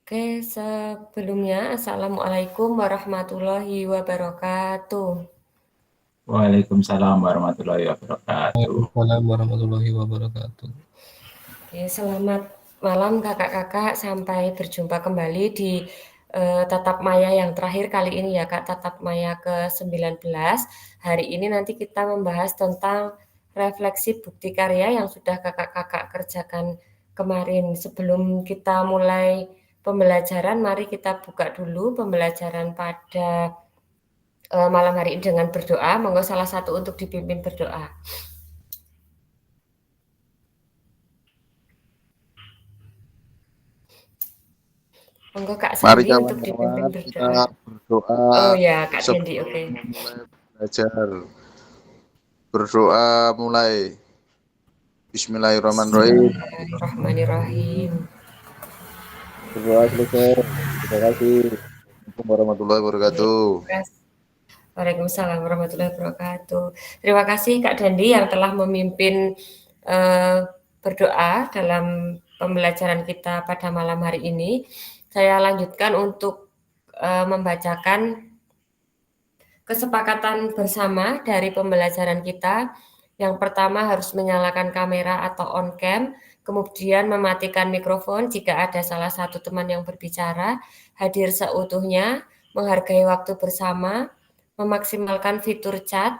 Oke, sebelumnya Assalamualaikum warahmatullahi wabarakatuh. Waalaikumsalam warahmatullahi wabarakatuh. Waalaikumsalam warahmatullahi wabarakatuh. Oke, selamat malam kakak-kakak, sampai berjumpa kembali di Tatap Maya yang terakhir kali ini ya Kak, Tatap Maya ke-19. Hari ini nanti kita membahas tentang refleksi bukti karya yang sudah kakak-kakak kerjakan kemarin. Sebelum kita mulai pembelajaran, mari kita buka dulu pembelajaran pada malam hari ini dengan berdoa. Monggo salah satu untuk dipimpin berdoa. Monggo Kak Mari Sandi untuk dipimpin kawan-kawan kita berdoa. berdoa Oh ya Kak Dendi, sebelum oke. memulai belajar. Berdoa mulai. Bismillahirrahmanirrahim. Bismillahirrahmanirrahim. Berdoa selesai. Terima kasih. Assalamualaikum warahmatullahi wabarakatuh. Waalaikumsalam warahmatullahi wabarakatuh. Terima kasih Kak Dandi yang telah memimpin berdoa dalam pembelajaran kita pada malam hari ini. Saya lanjutkan untuk membacakan kesepakatan bersama dari pembelajaran kita. Yang pertama harus menyalakan kamera atau on cam, kemudian mematikan mikrofon jika ada salah satu teman yang berbicara, hadir seutuhnya, menghargai waktu bersama, memaksimalkan fitur chat,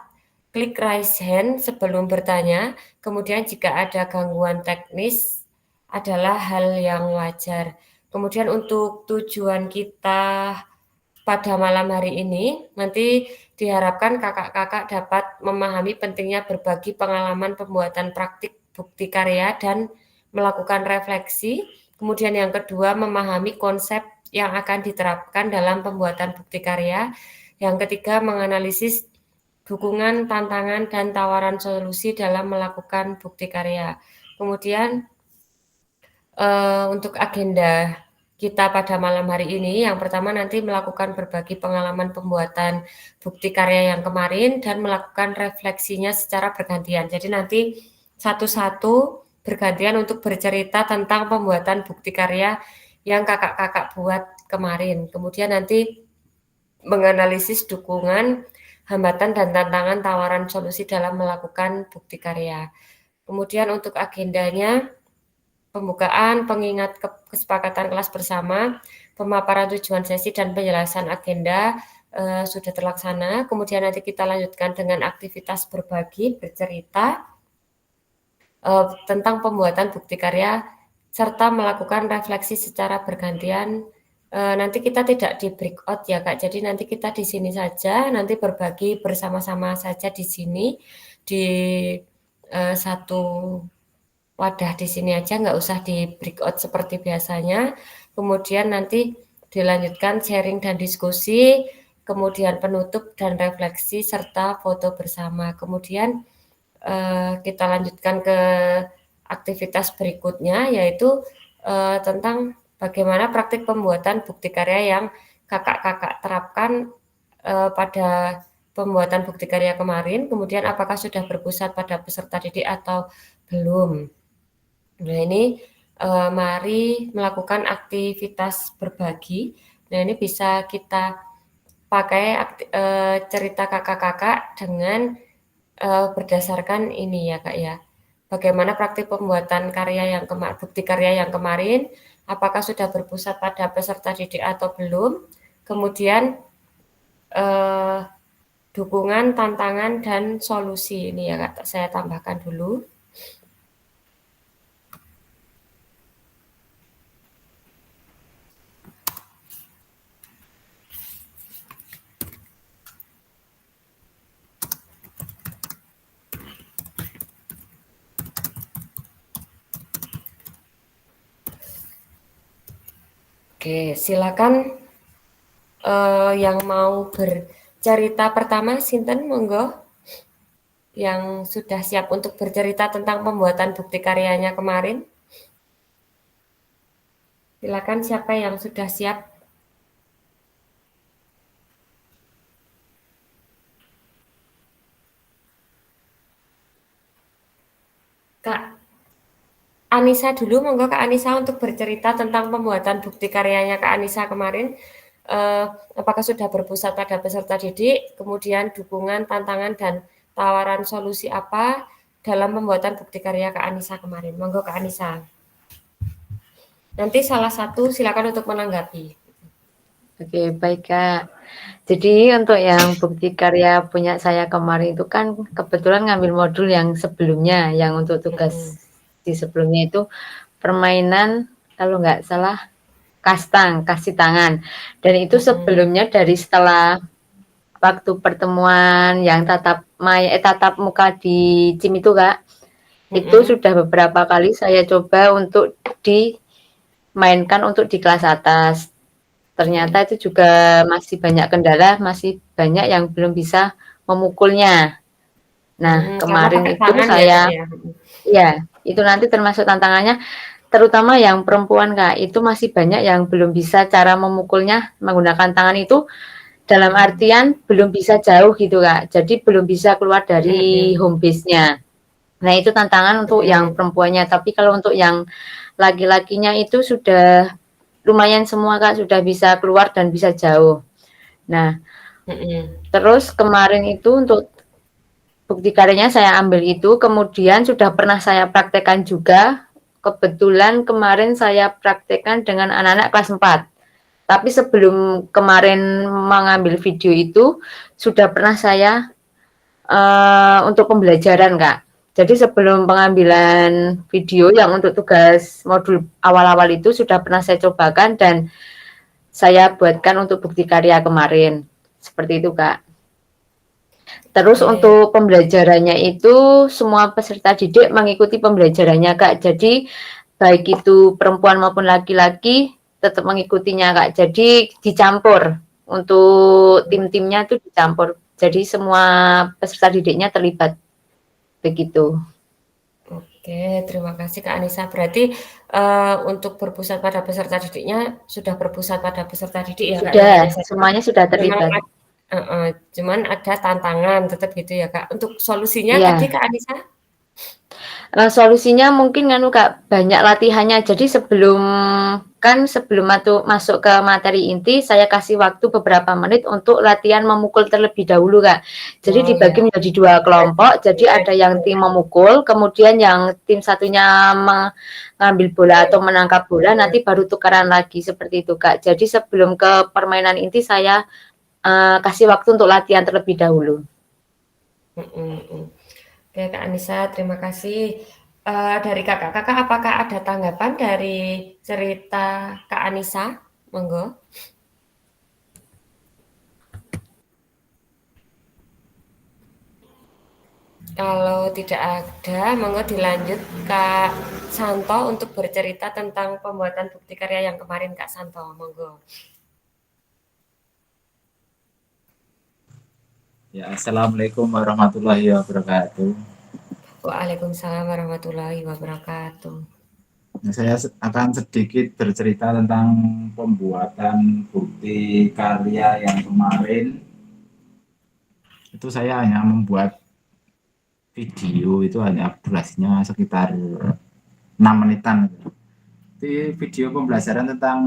klik raise hand sebelum bertanya, kemudian jika ada gangguan teknis adalah hal yang wajar. Kemudian untuk tujuan kita pada malam hari ini, nanti diharapkan kakak-kakak dapat memahami pentingnya berbagi pengalaman pembuatan praktik bukti karya dan melakukan refleksi. Kemudian yang kedua, memahami konsep yang akan diterapkan dalam pembuatan bukti karya. Yang ketiga, menganalisis dukungan, tantangan, dan tawaran solusi dalam melakukan bukti karya. Kemudian untuk agenda kita pada malam hari ini, yang pertama nanti melakukan berbagi pengalaman pembuatan bukti karya yang kemarin dan melakukan refleksinya secara bergantian. Jadi nanti satu-satu bergantian untuk bercerita tentang pembuatan bukti karya yang kakak-kakak buat kemarin. Kemudian nanti menganalisis dukungan, hambatan dan tantangan tawaran solusi dalam melakukan bukti karya. Kemudian untuk agendanya, pembukaan, pengingat kesepakatan kelas bersama, pemaparan tujuan sesi dan penjelasan agenda sudah terlaksana. Kemudian nanti kita lanjutkan dengan aktivitas berbagi, bercerita tentang pembuatan bukti karya serta melakukan refleksi secara bergantian. Nanti kita tidak di breakout ya Kak, jadi nanti kita di sini saja, nanti berbagi bersama-sama saja di sini, di satu wadah di sini aja, nggak usah di breakout seperti biasanya. Kemudian nanti dilanjutkan sharing dan diskusi, kemudian penutup dan refleksi serta foto bersama. Kemudian kita lanjutkan ke aktivitas berikutnya, yaitu tentang bagaimana praktik pembuatan bukti karya yang kakak-kakak terapkan pada pembuatan bukti karya kemarin, kemudian apakah sudah berpusat pada peserta didik atau belum. Nah ini mari melakukan aktivitas berbagi. Nah ini bisa kita pakai cerita kakak-kakak dengan berdasarkan ini ya Kak ya. Bagaimana praktik pembuatan karya yang bukti karya yang kemarin, apakah sudah berpusat pada peserta didik atau belum. Kemudian dukungan, tantangan, dan solusi. Ini ya Kak, saya tambahkan dulu. Oke, silakan yang mau bercerita pertama, Sinten, monggo. Yang sudah siap untuk bercerita tentang pembuatan bukti karyanya kemarin. Silakan siapa yang sudah siap. Kak. Anissa dulu, monggo Kak Anissa untuk bercerita tentang pembuatan bukti karyanya Kak Anissa kemarin. Apakah sudah berpusat pada peserta didik, kemudian dukungan, tantangan, dan tawaran solusi apa dalam pembuatan bukti karya Kak Anissa kemarin. Monggo Kak Anissa. Nanti salah satu silakan untuk menanggapi. Oke, baik Kak. Jadi untuk yang bukti karya punya saya kemarin itu kan kebetulan ngambil modul yang sebelumnya, yang untuk tugas di sebelumnya itu permainan kalau nggak salah kastang, kasih tangan. Dan itu sebelumnya dari setelah waktu pertemuan yang tatap muka di CIM itu Kak, itu sudah beberapa kali saya coba untuk dimainkan untuk di kelas atas. Ternyata itu juga masih banyak kendala, masih banyak yang belum bisa memukulnya. Nah, kemarin itu saya, ya, itu nanti termasuk tantangannya, terutama yang perempuan Kak, itu masih banyak yang belum bisa cara memukulnya menggunakan tangan itu, dalam artian belum bisa jauh gitu Kak, jadi belum bisa keluar dari home base-nya. Nah, itu tantangan untuk yang perempuannya, tapi kalau untuk yang laki-lakinya itu sudah lumayan semua Kak, sudah bisa keluar dan bisa jauh. Nah, terus kemarin itu untuk bukti karyanya saya ambil itu, kemudian sudah pernah saya praktekkan juga. Kebetulan kemarin saya praktekkan dengan anak-anak kelas 4. Tapi sebelum kemarin mengambil video itu, sudah pernah saya untuk pembelajaran Kak. Jadi sebelum pengambilan video yang untuk tugas modul awal-awal itu sudah pernah saya cobakan dan saya buatkan untuk bukti karya kemarin. Seperti itu Kak. Terus untuk pembelajarannya itu semua peserta didik mengikuti pembelajarannya Kak. Jadi baik itu perempuan maupun laki-laki tetap mengikutinya Kak. Jadi dicampur. Untuk tim-timnya itu dicampur. Jadi semua peserta didiknya terlibat. Begitu. Oke, terima kasih Kak Anissa. Berarti untuk berpusat pada peserta didiknya sudah berpusat pada peserta didik ya Kak? Sudah, semuanya sudah terlibat. Cuman ada tantangan tetap gitu ya Kak. Untuk solusinya tadi Kak Anissa? Solusinya mungkin Kak, banyak latihannya. Jadi sebelum masuk ke materi inti, saya kasih waktu beberapa menit untuk latihan memukul terlebih dahulu Kak. Jadi dibagi menjadi 2 kelompok. Jadi ada yang tim memukul, kemudian yang tim satunya mengambil bola atau menangkap bola, nanti baru tukaran lagi seperti itu Kak. Jadi sebelum ke permainan inti saya kasih waktu untuk latihan terlebih dahulu. Oke Kak Anissa, terima kasih. Dari kakak-kakak, apakah ada tanggapan dari cerita Kak Anissa? Monggo. Kalau tidak ada, monggo dilanjut Kak Santo untuk bercerita tentang pembuatan bukti karya yang kemarin Kak Santo. Monggo. Ya, Assalamualaikum warahmatullahi wabarakatuh. Waalaikumsalam warahmatullahi wabarakatuh. Saya akan sedikit bercerita tentang pembuatan bukti karya yang kemarin. Itu saya hanya membuat video, itu hanya durasinya sekitar 6 menitan. Itu video pembelajaran tentang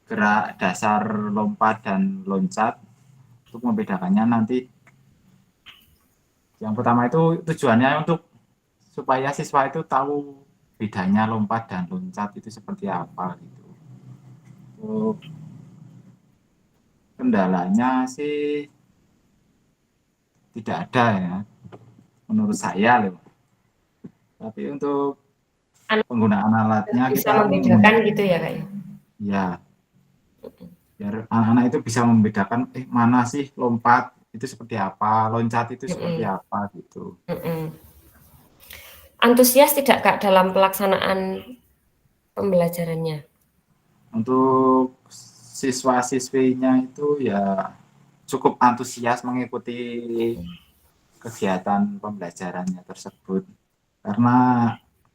gerak dasar lompat dan loncat. Untuk membedakannya nanti, yang pertama itu tujuannya untuk supaya siswa itu tahu bedanya lompat dan loncat itu seperti apa gitu. Untuk kendalanya sih tidak ada ya, menurut saya loh. Tapi untuk penggunaan alatnya bisa kita membedakan gitu ya Kak? Ya, biar anak-anak itu bisa membedakan mana sih lompat itu seperti apa, loncat itu seperti apa gitu. Antusias tidak Kak dalam pelaksanaan pembelajarannya? Untuk siswa-siswinya itu ya cukup antusias mengikuti kegiatan pembelajarannya tersebut. Karena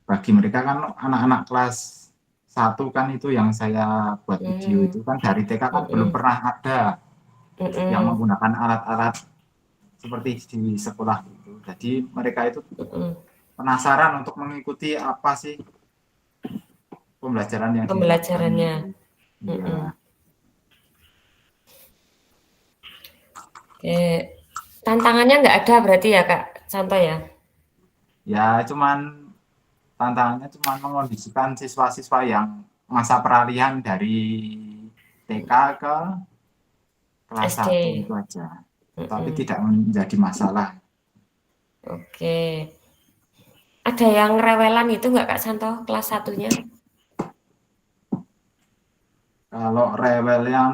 bagi mereka kan anak-anak kelas 1 kan itu yang saya buat video itu kan dari TK kan belum pernah ada yang menggunakan alat-alat seperti di sekolah itu. Jadi mereka itu penasaran untuk mengikuti apa sih pembelajaran yang Pembelajarannya. dilakukan. Iya. Oke. Tantangannya nggak ada berarti ya Kak Santo ya? Ya, cuman tantangannya cuman mengondisikan siswa-siswa yang masa peralihan dari TK ke kelas SD. 1 itu aja. Tapi tidak menjadi masalah. Oke. Ada yang rewelan itu nggak Kak Santo kelas 1-nya? Kalau rewel yang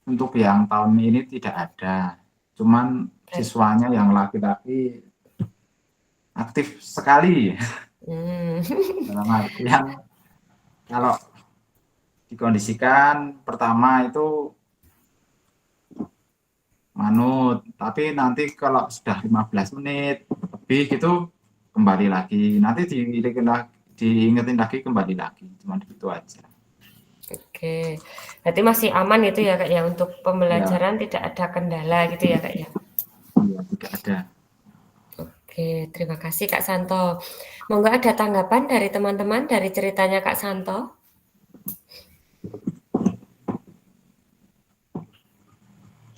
untuk yang tahun ini tidak ada. Cuman siswanya yang laki-laki aktif sekali. Dalam artian kalau dikondisikan pertama itu manut, tapi nanti kalau sudah 15 menit lebih gitu kembali lagi. Nanti diingetin lagi kembali lagi. Cuman gitu aja. Oke. Berarti masih aman itu ya Kak ya untuk pembelajaran tidak ada kendala gitu ya Kak ya? Iya, tidak ada. Oke, terima kasih Kak Santo. Monggo ada tanggapan dari teman-teman dari ceritanya Kak Santo?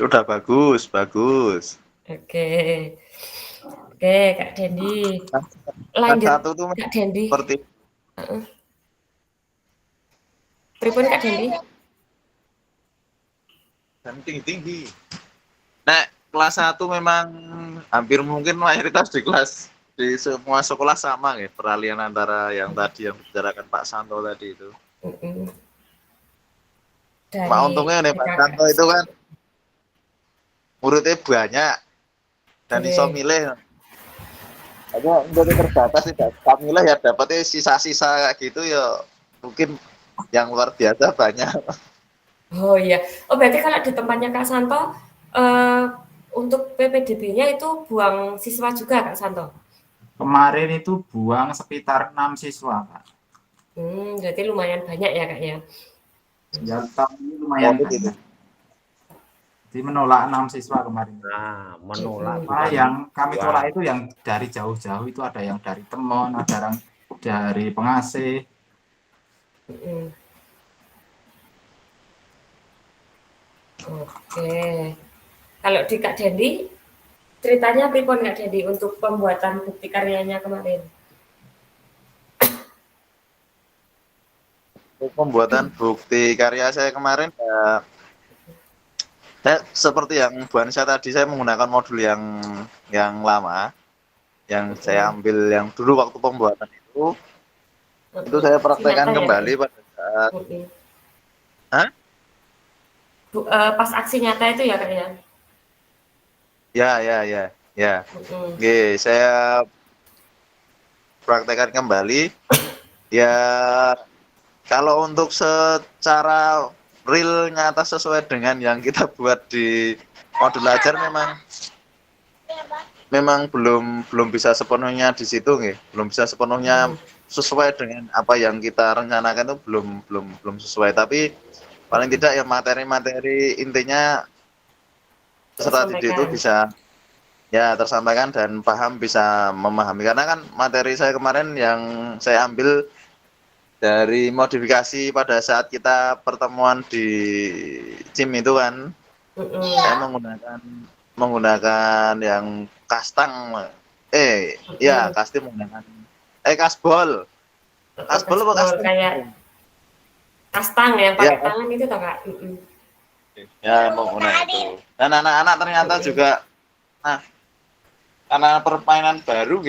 Sudah bagus, bagus. Oke. Oke, Kak Dendi. Lanjut, Satu tuh Kak Dendi. seperti Pripun Kak Dendi? tinggi. Nah, kelas 1 memang hampir mungkin mayoritas di semua sekolah sama ya, peralihan antara yang tadi yang dibicarakan Pak Santo tadi itu. Cuma untungnya nih Pak Santo itu kan muridnya banyak dan iso milih. Aja muridnya terbatas tidak bisa milih ya dapatnya sisa-sisa kayak gitu ya mungkin yang luar biasa banyak. Oh iya. Oh berarti kalau di tempatnya Kak Santo untuk PPDB-nya itu buang siswa juga Kak Santo? Kemarin itu buang sekitar 6 siswa, Kak. Berarti lumayan banyak ya Kak ya? Ya, tahun ini lumayan banyak. Jadi menolak 6 siswa kemarin. Nah, menolak. Yang kami tolak itu yang dari jauh-jauh itu ada yang dari Temon, ada yang dari Pengasih. Oke. Kalau di Kak Dendi, ceritanya pripun Kak Dendi untuk pembuatan bukti karyanya kemarin? Pembuatan bukti karya saya kemarin ya, saya seperti yang Bu Anissa tadi saya menggunakan modul yang lama yang saya ambil yang dulu waktu pembuatan itu saya praktekkan kembali pada saat pas aksi nyata itu ya Kak ya? Ya. Oke, saya praktekkan kembali ya. Kalau untuk secara real nyata sesuai dengan yang kita buat di modul ajar memang belum bisa sepenuhnya di situ nggih. Belum bisa sepenuhnya sesuai dengan apa yang kita rencanakan itu belum sesuai, tapi paling tidak ya materi-materi intinya peserta didik itu bisa ya tersampaikan dan paham, bisa memahami, karena kan materi saya kemarin yang saya ambil dari modifikasi pada saat kita pertemuan di gym itu kan, saya menggunakan yang kastang, menggunakan kasbol apa kastang? Kayak kastang yang pakai tangan itu toh Kak? Ya menggunakan itu. Dan anak-anak ternyata juga, karena permainan baru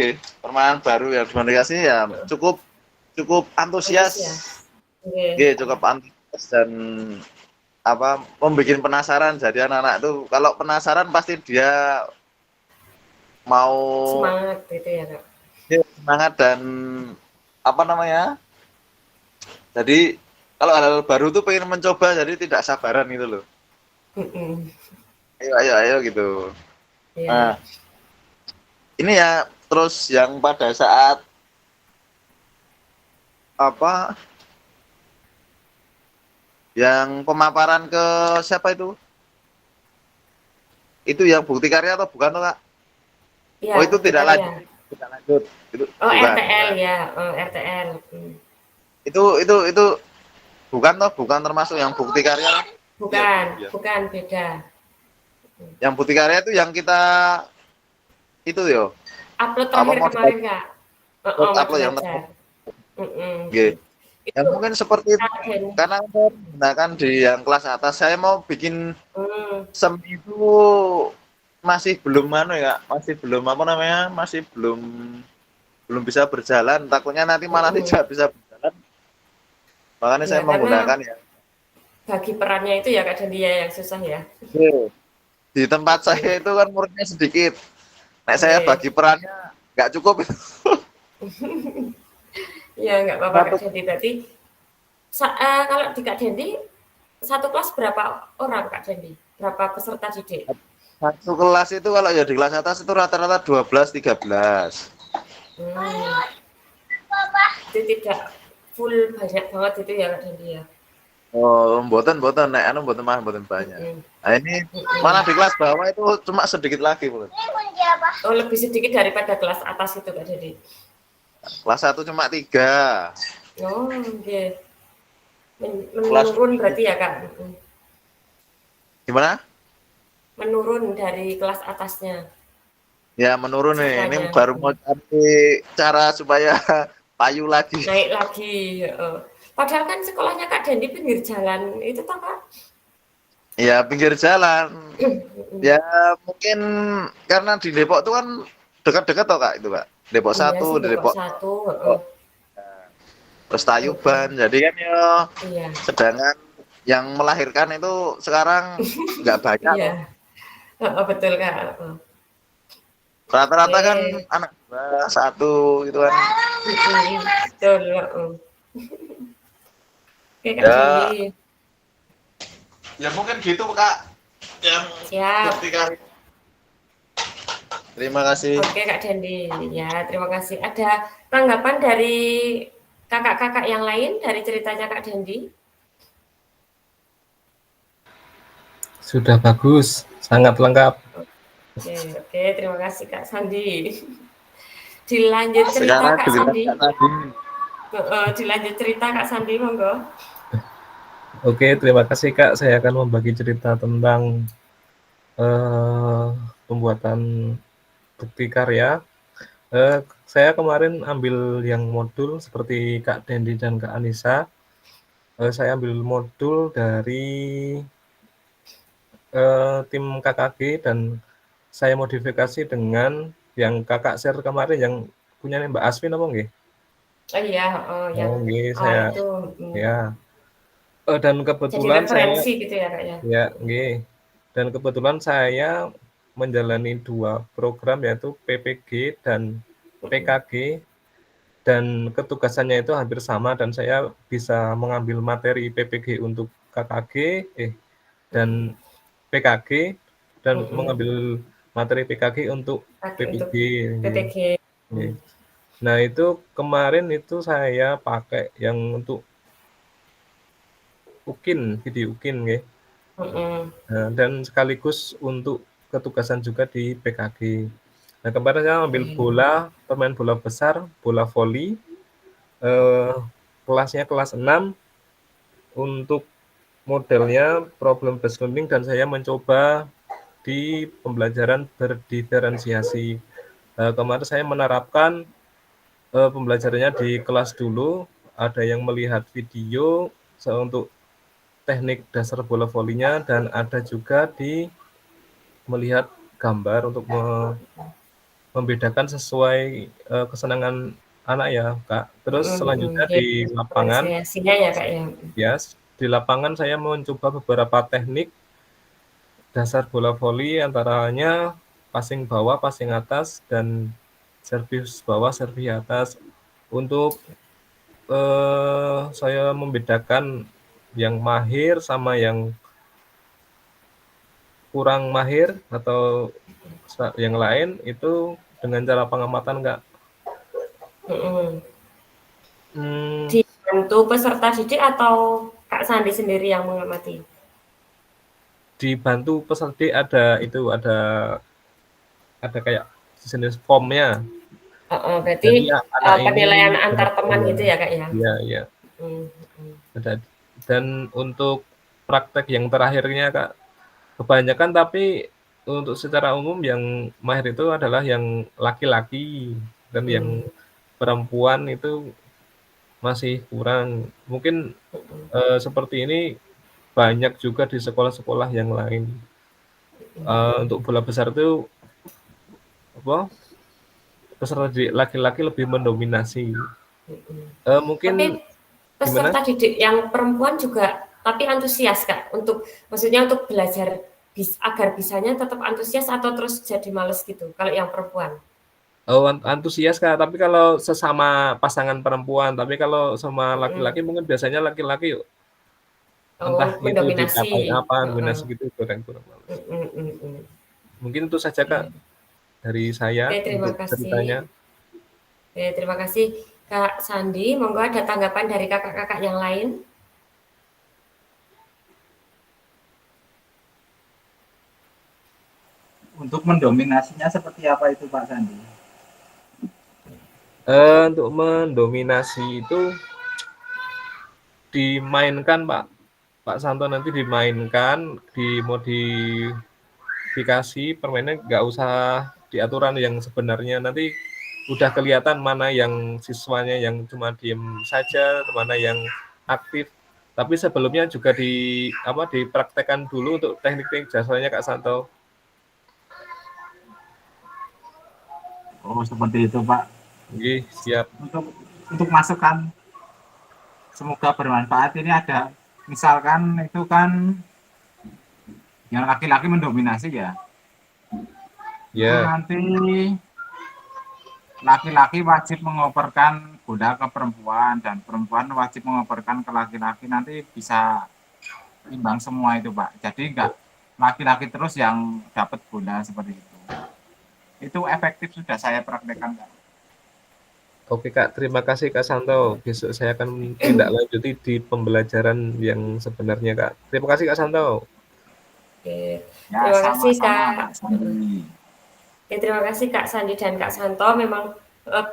yang dimodifikasi ya cukup antusias, cukup antusias dan membuat penasaran. Jadi anak-anak itu kalau penasaran pasti dia mau semangat gitu ya Kak. Semangat dan jadi kalau hal-hal baru tuh pengen mencoba, jadi tidak sabaran gitu loh. Ayo gitu. Nah, ini ya terus yang pada saat yang pemaparan ke siapa itu yang bukti karya atau bukan tuh Kak? Ya, itu tidak lanjut. Itu RTL ya, RTL. Itu bukan termasuk yang bukti karya. Bukan, Iya. bukan beda. Yang bukti karya itu yang kita itu yo. Upload Apa terakhir mau kemarin Kak. upload Modul yang ajar. Nggih. Ya Itu mungkin seperti itu. Kak Denny. Karena saya menggunakan di yang kelas atas, saya mau bikin SEM itu masih belum ya, masih belum apa namanya, masih belum bisa berjalan. Takutnya nanti malah tidak bisa berjalan. Makanya Ya, saya karena menggunakan ya. bagi perannya itu ya Kak Dendi yang susah ya. Di tempat saya itu kan muridnya sedikit. Nek saya bagi perannya nggak cukup. Ya nggak apa-apa Kak Dendi. Berarti kalau di Kak Dendi satu kelas berapa orang Kak Dendi? Berapa peserta didik? Satu kelas itu kalau ya di kelas atas itu rata-rata 12-13. Itu tidak full banyak banget itu ya Kak Dendi ya. Oh, mboten nek mboten banyak. Nah, ini malah di kelas bawah itu cuma sedikit lagi, Bu. Oh, lebih sedikit daripada kelas atas itu Kak Dendi. Kelas 1 cuma 3. Oh, oke. Menurun berarti ya Kak. Gimana? Menurun dari kelas atasnya. Ya, menurun nih. Ini Siswanya. baru mau cari cara supaya payu lagi. Naik lagi. Padahal kan sekolahnya Kak Dendi pinggir jalan. Itu toh Kak? Ya, pinggir jalan. Ya, mungkin karena di Depok itu kan dekat-dekat toh, Kak, itu, Kak. Depok 1, di Depok 1. Terus Tayuban. Jadi kan ya Iya. sedangkan yang melahirkan itu sekarang nggak banyak. Iya. Betul Kak. Rata-rata kan anak 1 gitu kan. Betul. Oke Kak Dendi. Ya mungkin gitu, Kak. Yang Siap. Terima kasih. Oke Kak Dendi. Ya, terima kasih. Ada tanggapan dari kakak-kakak yang lain dari ceritanya Kak Dendi? Sudah bagus, sangat lengkap. Oke, terima kasih Kak Sandi. Dilanjut cerita Kak Sandi. Dilanjut cerita Kak Sandi, monggo. Oke, terima kasih Kak. Saya akan membagi cerita tentang pembuatan bukti karya. Saya kemarin ambil yang modul seperti Kak Dendi dan Kak Anissa. Saya ambil modul dari tim KKG dan saya modifikasi dengan yang kakak share kemarin yang punya Mbak Asvin apa nggih? Oh iya, yang saya itu. Ya. Dan kebetulan jadi referensi gitu ya Kak ya. Ya, nggih. Dan kebetulan saya menjalani 2 program yaitu PPG dan PKG dan ketugasannya itu hampir sama dan saya bisa mengambil materi PPG untuk KKG dan PKG dan mengambil materi PKG untuk PPG. Nah, itu kemarin itu saya pakai yang untuk UKIN, video UKIN nggih. Nah, dan sekaligus untuk ketugasan juga di PKG. Nah, kemarin saya ambil pemain bola besar, bola voli, kelasnya kelas 6, untuk modelnya problem based learning dan saya mencoba di pembelajaran berdiferensiasi. Kemarin saya menerapkan pembelajarannya di kelas dulu, ada yang melihat video untuk teknik dasar bola volinya dan ada juga di melihat gambar untuk membedakan sesuai kesenangan anak ya Kak. Terus selanjutnya di lapangan, ya Kak ya. Di lapangan saya mencoba beberapa teknik dasar bola voli antaranya passing bawah, passing atas dan servis bawah, servis atas. Untuk saya membedakan yang mahir sama yang kurang mahir atau yang lain itu dengan cara pengamatan Kak. Dibantu peserta didik atau Kak Sandi sendiri yang mengamati? Dibantu peserta didik, ada kayak jenis formnya. Berarti penilaian antar teman gitu ya Kak ya? Iya. Mhm, mhm. Dan untuk praktek yang terakhirnya Kak, kebanyakan tapi untuk secara umum yang mahir itu adalah yang laki-laki dan yang Mhm, perempuan itu masih kurang. Mungkin mhm, seperti ini banyak juga di sekolah-sekolah yang lain. Untuk bola besar itu apa? Peserta didik laki-laki lebih mendominasi. mhm. Mungkin Tapi gimana? peserta didik yang perempuan juga tapi antusias Kak maksudnya untuk belajar agar bisanya tetap antusias atau terus jadi males gitu kalau yang perempuan? Oh, antusias Kak, tapi kalau sesama pasangan perempuan, tapi kalau sama Mhm. laki-laki mungkin biasanya laki-laki entah Oh, itu dicapai mendominasi. apa, Heeh. dominasi gitu kurang males. Mhm, mhm. Mungkin itu saja Kak Oke. dari saya Oke, terima untuk kasih. ceritanya. Oke, terima kasih Kak Sandi. Monggo ada tanggapan dari kakak-kakak yang lain? Untuk mendominasinya seperti apa itu Pak Sandi? Untuk mendominasi itu dimainkan Pak Santo, nanti dimainkan, dimodifikasi permainan, nggak usah diaturan yang sebenarnya, nanti udah kelihatan mana yang siswanya yang cuma diem saja, mana yang aktif. Tapi sebelumnya juga dipraktekkan dulu untuk teknik-teknik dasarnya Kak Santo. Oh, seperti itu Pak. Oke, siap. Untuk masukan semoga bermanfaat ini ada misalkan itu kan yang laki-laki mendominasi ya. Itu Ya, nanti laki-laki wajib mengoperkan bola ke perempuan dan perempuan wajib mengoperkan ke laki-laki, nanti bisa imbang semua itu Pak. Jadi enggak laki-laki terus yang dapat bola seperti itu. Itu efektif, sudah saya praktekkan Kak. oke Kak, terima kasih Kak Santo. Besok saya akan tindak lanjuti di pembelajaran yang sebenarnya Kak. Terima kasih Kak Santo. Oke, Ya, terima kasih sama-sama Kak. Pak Sandi. Oke, terima kasih Kak Sandi dan Kak Santo. Memang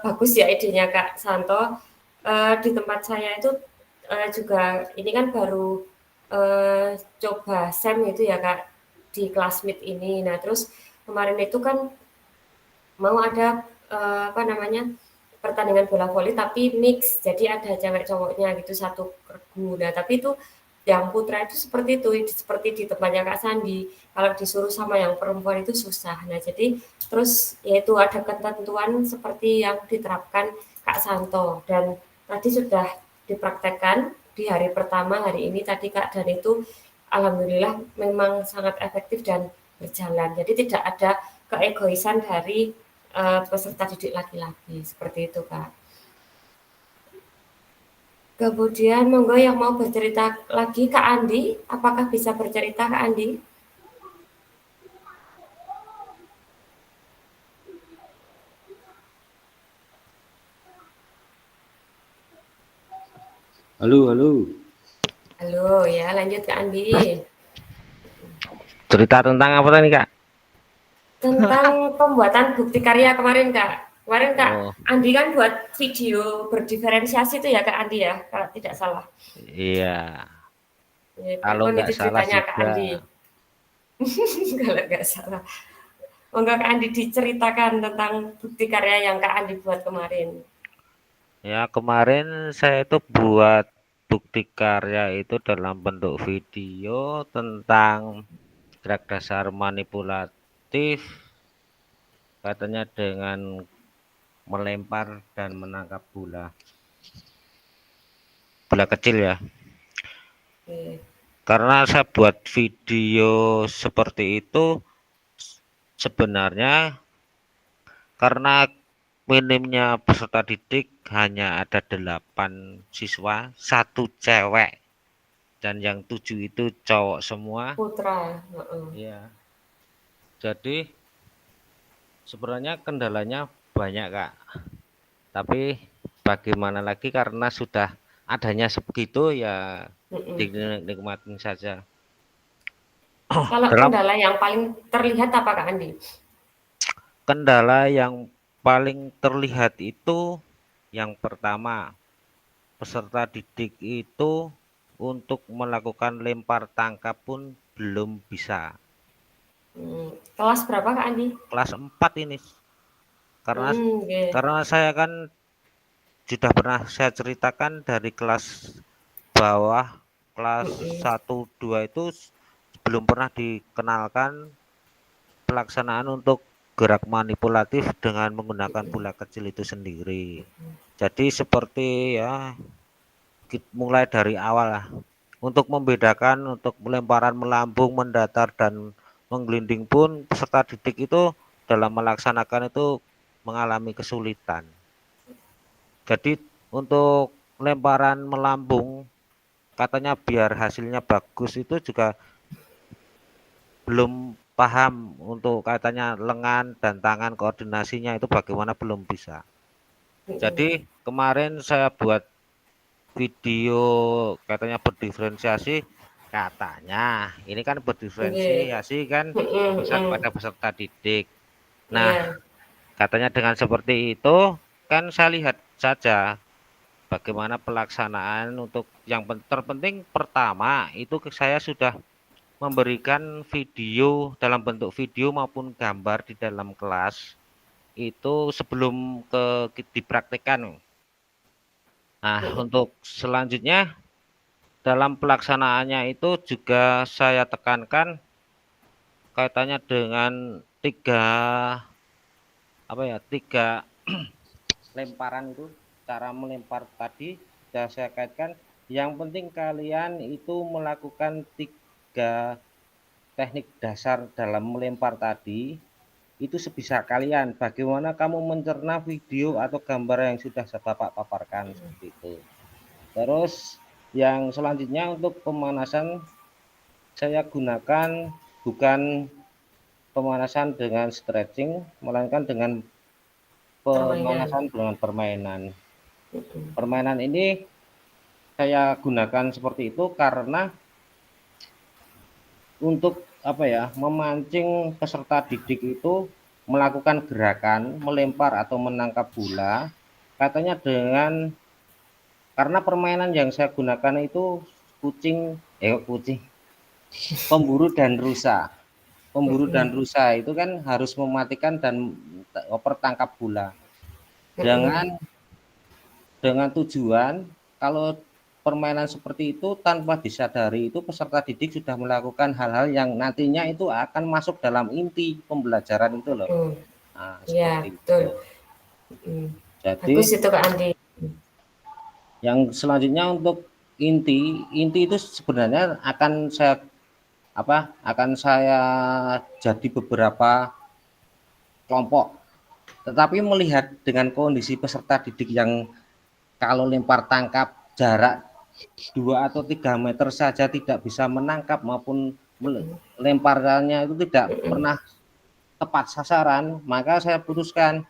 bagus ya idenya Kak Santo. Di tempat saya itu juga ini kan baru coba SEM itu ya Kak di Classmeet ini. Nah, terus kemarin itu kan mau ada apa namanya pertandingan bola voli tapi mix, jadi ada cewek cowoknya gitu satu regu. Nah, tapi itu yang putra itu seperti di tempatnya Kak Sandi. Kalau disuruh sama yang perempuan itu susah. Nah, jadi terus yaitu ada ketentuan seperti yang diterapkan Kak Santo dan tadi sudah dipraktekkan di hari pertama hari ini tadi Kak, dan itu alhamdulillah memang sangat efektif dan berjalan. Jadi tidak ada keegoisan dari peserta didik laki-laki seperti itu Kak. Kemudian monggo yang mau bercerita lagi Kak Andi, apakah bisa bercerita Kak Andi? Halo, halo. Halo ya, lanjut Kak Andi. Cerita tentang apa tadi, Kak? Tentang pembuatan bukti karya kemarin Kak. Kemarin Kak Oh, Andi kan buat video berdiferensiasi itu ya Kak Andi ya, kalau tidak salah. iya. Ya, Kalau pun nggak itu salah ceritanya Kak juga. Andi. Kalau nggak salah. Monggo Kak Andi diceritakan tentang bukti karya yang Kak Andi buat kemarin. Ya, kemarin saya itu buat bukti karya itu dalam bentuk video tentang gerak dasar manipulatif, katanya dengan melempar dan menangkap bola. Bola kecil ya. Oke. Karena saya buat video seperti itu sebenarnya karena minimnya peserta didik, hanya ada 8 siswa, 1 cewek, dan yang 7 itu cowok semua. Putra, heeh. Ya, jadi sebenarnya kendalanya banyak Kak. Tapi bagaimana lagi karena sudah adanya sebegitu ya Mhm. dinikmatin saja. Kalau Dalam kendala yang paling terlihat apa Kak Andi? kendala yang paling terlihat itu yang pertama peserta didik itu untuk melakukan lempar tangkap pun belum bisa. Kelas berapa Kak Andi? Kelas 4 ini. Karena Nggih. karena saya kan sudah pernah saya ceritakan dari kelas bawah, kelas 1, 2 itu belum pernah dikenalkan pelaksanaan untuk gerak manipulatif dengan menggunakan bola kecil itu sendiri. Jadi seperti ya mulai dari awal lah. Untuk membedakan untuk lemparan melambung, mendatar dan menggelinding pun peserta didik itu dalam melaksanakan itu mengalami kesulitan. Jadi untuk lemparan melambung katanya biar hasilnya bagus itu juga belum paham untuk katanya lengan dan tangan koordinasinya itu bagaimana belum bisa. Jadi kemarin saya buat video katanya berdiferensiasi, katanya ini kan Nggih. berdiferensiasi kan pusat pada peserta didik. Nah, Iya. katanya dengan seperti itu kan saya lihat saja bagaimana pelaksanaan untuk yang terpenting pertama itu saya sudah memberikan video dalam bentuk video maupun gambar di dalam kelas itu sebelum dipraktikkan. Nah, untuk selanjutnya dalam pelaksanaannya itu juga saya tekankan kaitannya dengan tiga lemparan itu, cara melempar tadi sudah saya kaitkan. Yang penting kalian itu melakukan 3 teknik dasar dalam melempar tadi itu sebisa kalian. Bagaimana kamu mencerna video atau gambar yang sudah Bapak paparkan seperti itu. Terus yang selanjutnya untuk pemanasan saya gunakan bukan pemanasan dengan stretching, melainkan dengan pemanasan dengan permainan. Permainan ini saya gunakan seperti itu karena untuk memancing peserta didik itu melakukan gerakan melempar atau menangkap bola katanya karena permainan yang saya gunakan itu pemburu dan rusa itu kan harus mematikan dan pertangkap bola dengan tujuan kalau permainan seperti itu tanpa disadari itu peserta didik sudah melakukan hal-hal yang nantinya itu akan masuk dalam inti pembelajaran itu loh. Nah, Iya, seperti betul. itu. Jadi Bagus itu Kak Andi. yang selanjutnya untuk inti itu sebenarnya akan saya jadi beberapa kelompok. Tetapi melihat dengan kondisi peserta didik yang kalau lempar tangkap jarak 2 atau 3 meter saja tidak bisa menangkap maupun lemparnya itu tidak pernah tepat sasaran, maka saya putuskan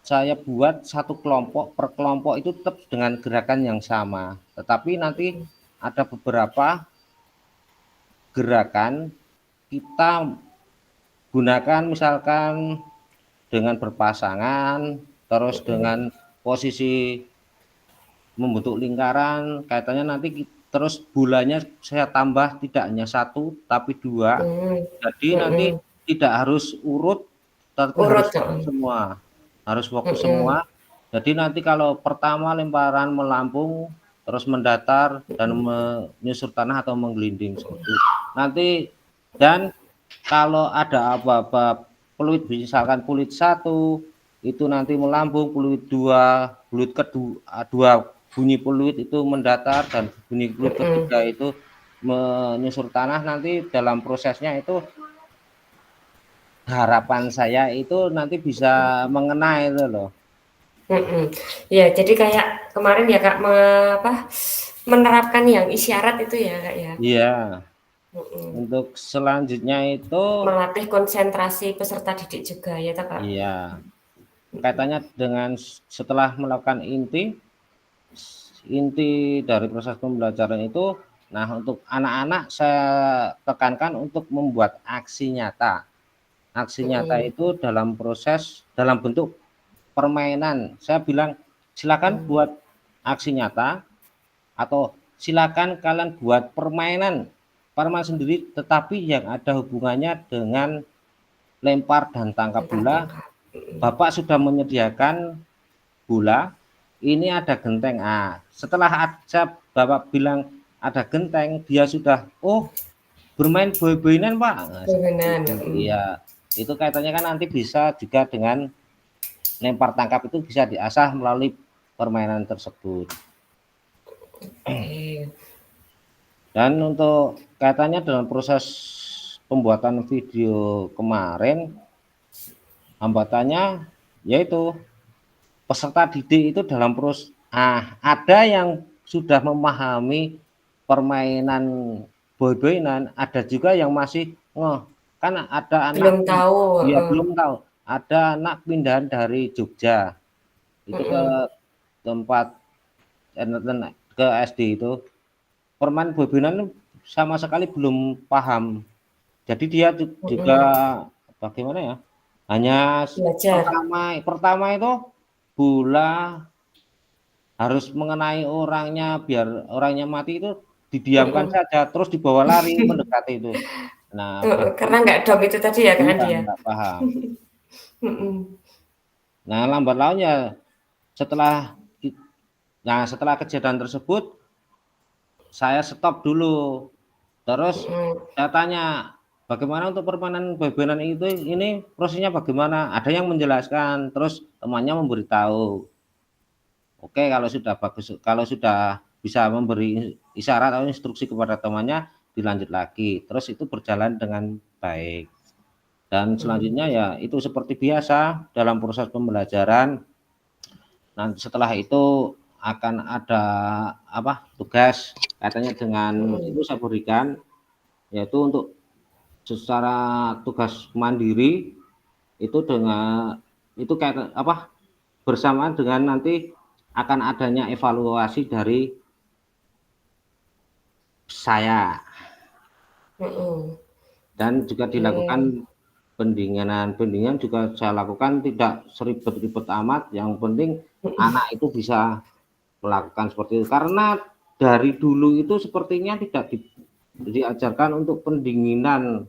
saya buat satu kelompok, per kelompok itu tetap dengan gerakan yang sama, tetapi nanti ada beberapa gerakan kita gunakan misalkan dengan berpasangan, terus dengan posisi membentuk lingkaran, kaitannya nanti terus bolanya saya tambah tidak hanya 1 tapi 2. Jadi nanti tidak harus urut, tapi harus fokus semua. Harus fokus semua. Jadi nanti kalau pertama lemparan melambung, terus mendatar dan menyusur tanah atau menggelinding seperti itu. Nanti dan kalau ada apa-apa peluit misalkan peluit 1 itu nanti melambung, peluit 2, peluit kedua bunyi peluit itu mendatar dan bunyi peluit ketiga itu menyusur tanah, nanti dalam prosesnya itu harapan saya itu nanti bisa mengena itu loh. Ya, jadi kayak kemarin ya Kak menerapkan yang isyarat itu ya Kak ya. Iya. Untuk selanjutnya itu melatih konsentrasi peserta didik juga ya Kak. Iya. Kaitannya dengan setelah melakukan inti dari proses pembelajaran itu, nah untuk anak-anak saya tekankan untuk membuat aksi nyata. Aksi nyata itu dalam bentuk permainan. Saya bilang silakan buat aksi nyata, atau silakan kalian buat permainan sendiri tetapi yang ada hubungannya dengan lempar dan tangkap bola. Tangkap. Bapak sudah menyediakan bola, ini ada genteng. Setelah aja Bapak bilang ada genteng, dia sudah bermain boy-boyanan Pak. Permainan. Iya, itu kaitannya kan nanti bisa juga dengan lempar tangkap, itu bisa diasah melalui permainan tersebut. Dan untuk kaitannya dalam proses pembuatan video kemarin, hambatannya yaitu peserta didik itu dalam proses ada yang sudah memahami permainan boy-boyanan, ada juga yang masih kan ada anak Belum tahu. belum tahu. Ada anak pindahan dari Jogja itu ke tempat ke SD itu, permainan boy-boyanan sama sekali belum paham. Jadi dia juga bagaimana ya? Hanya Belajar. pertama itu bola harus mengenai orangnya, biar orangnya mati itu didiamkan saja, terus dibawa lari mendekati itu. Nah, karena nggak dom itu tadi ya kan dia. Nggak paham. Nah, lambat launnya setelah kejadian tersebut saya stop dulu. Terus saya tanya, bagaimana untuk permainan boy-boyanan ini prosesnya bagaimana? Ada yang menjelaskan, terus temannya memberitahu. Oke, kalau sudah bagus, kalau sudah bisa memberi isyarat atau instruksi kepada temannya, dilanjut lagi. Terus itu berjalan dengan baik. Dan selanjutnya ya itu seperti biasa dalam proses pembelajaran. Nah, setelah itu akan ada tugas katanya dengan itu saya berikan, yaitu untuk secara tugas mandiri itu dengan itu kayak bersamaan dengan nanti akan adanya evaluasi dari saya. Dan juga dilakukan pendinginan juga saya lakukan, tidak seribet-ribet amat, yang penting anak itu bisa melakukan seperti itu, karena dari dulu itu sepertinya tidak diajarkan untuk pendinginan,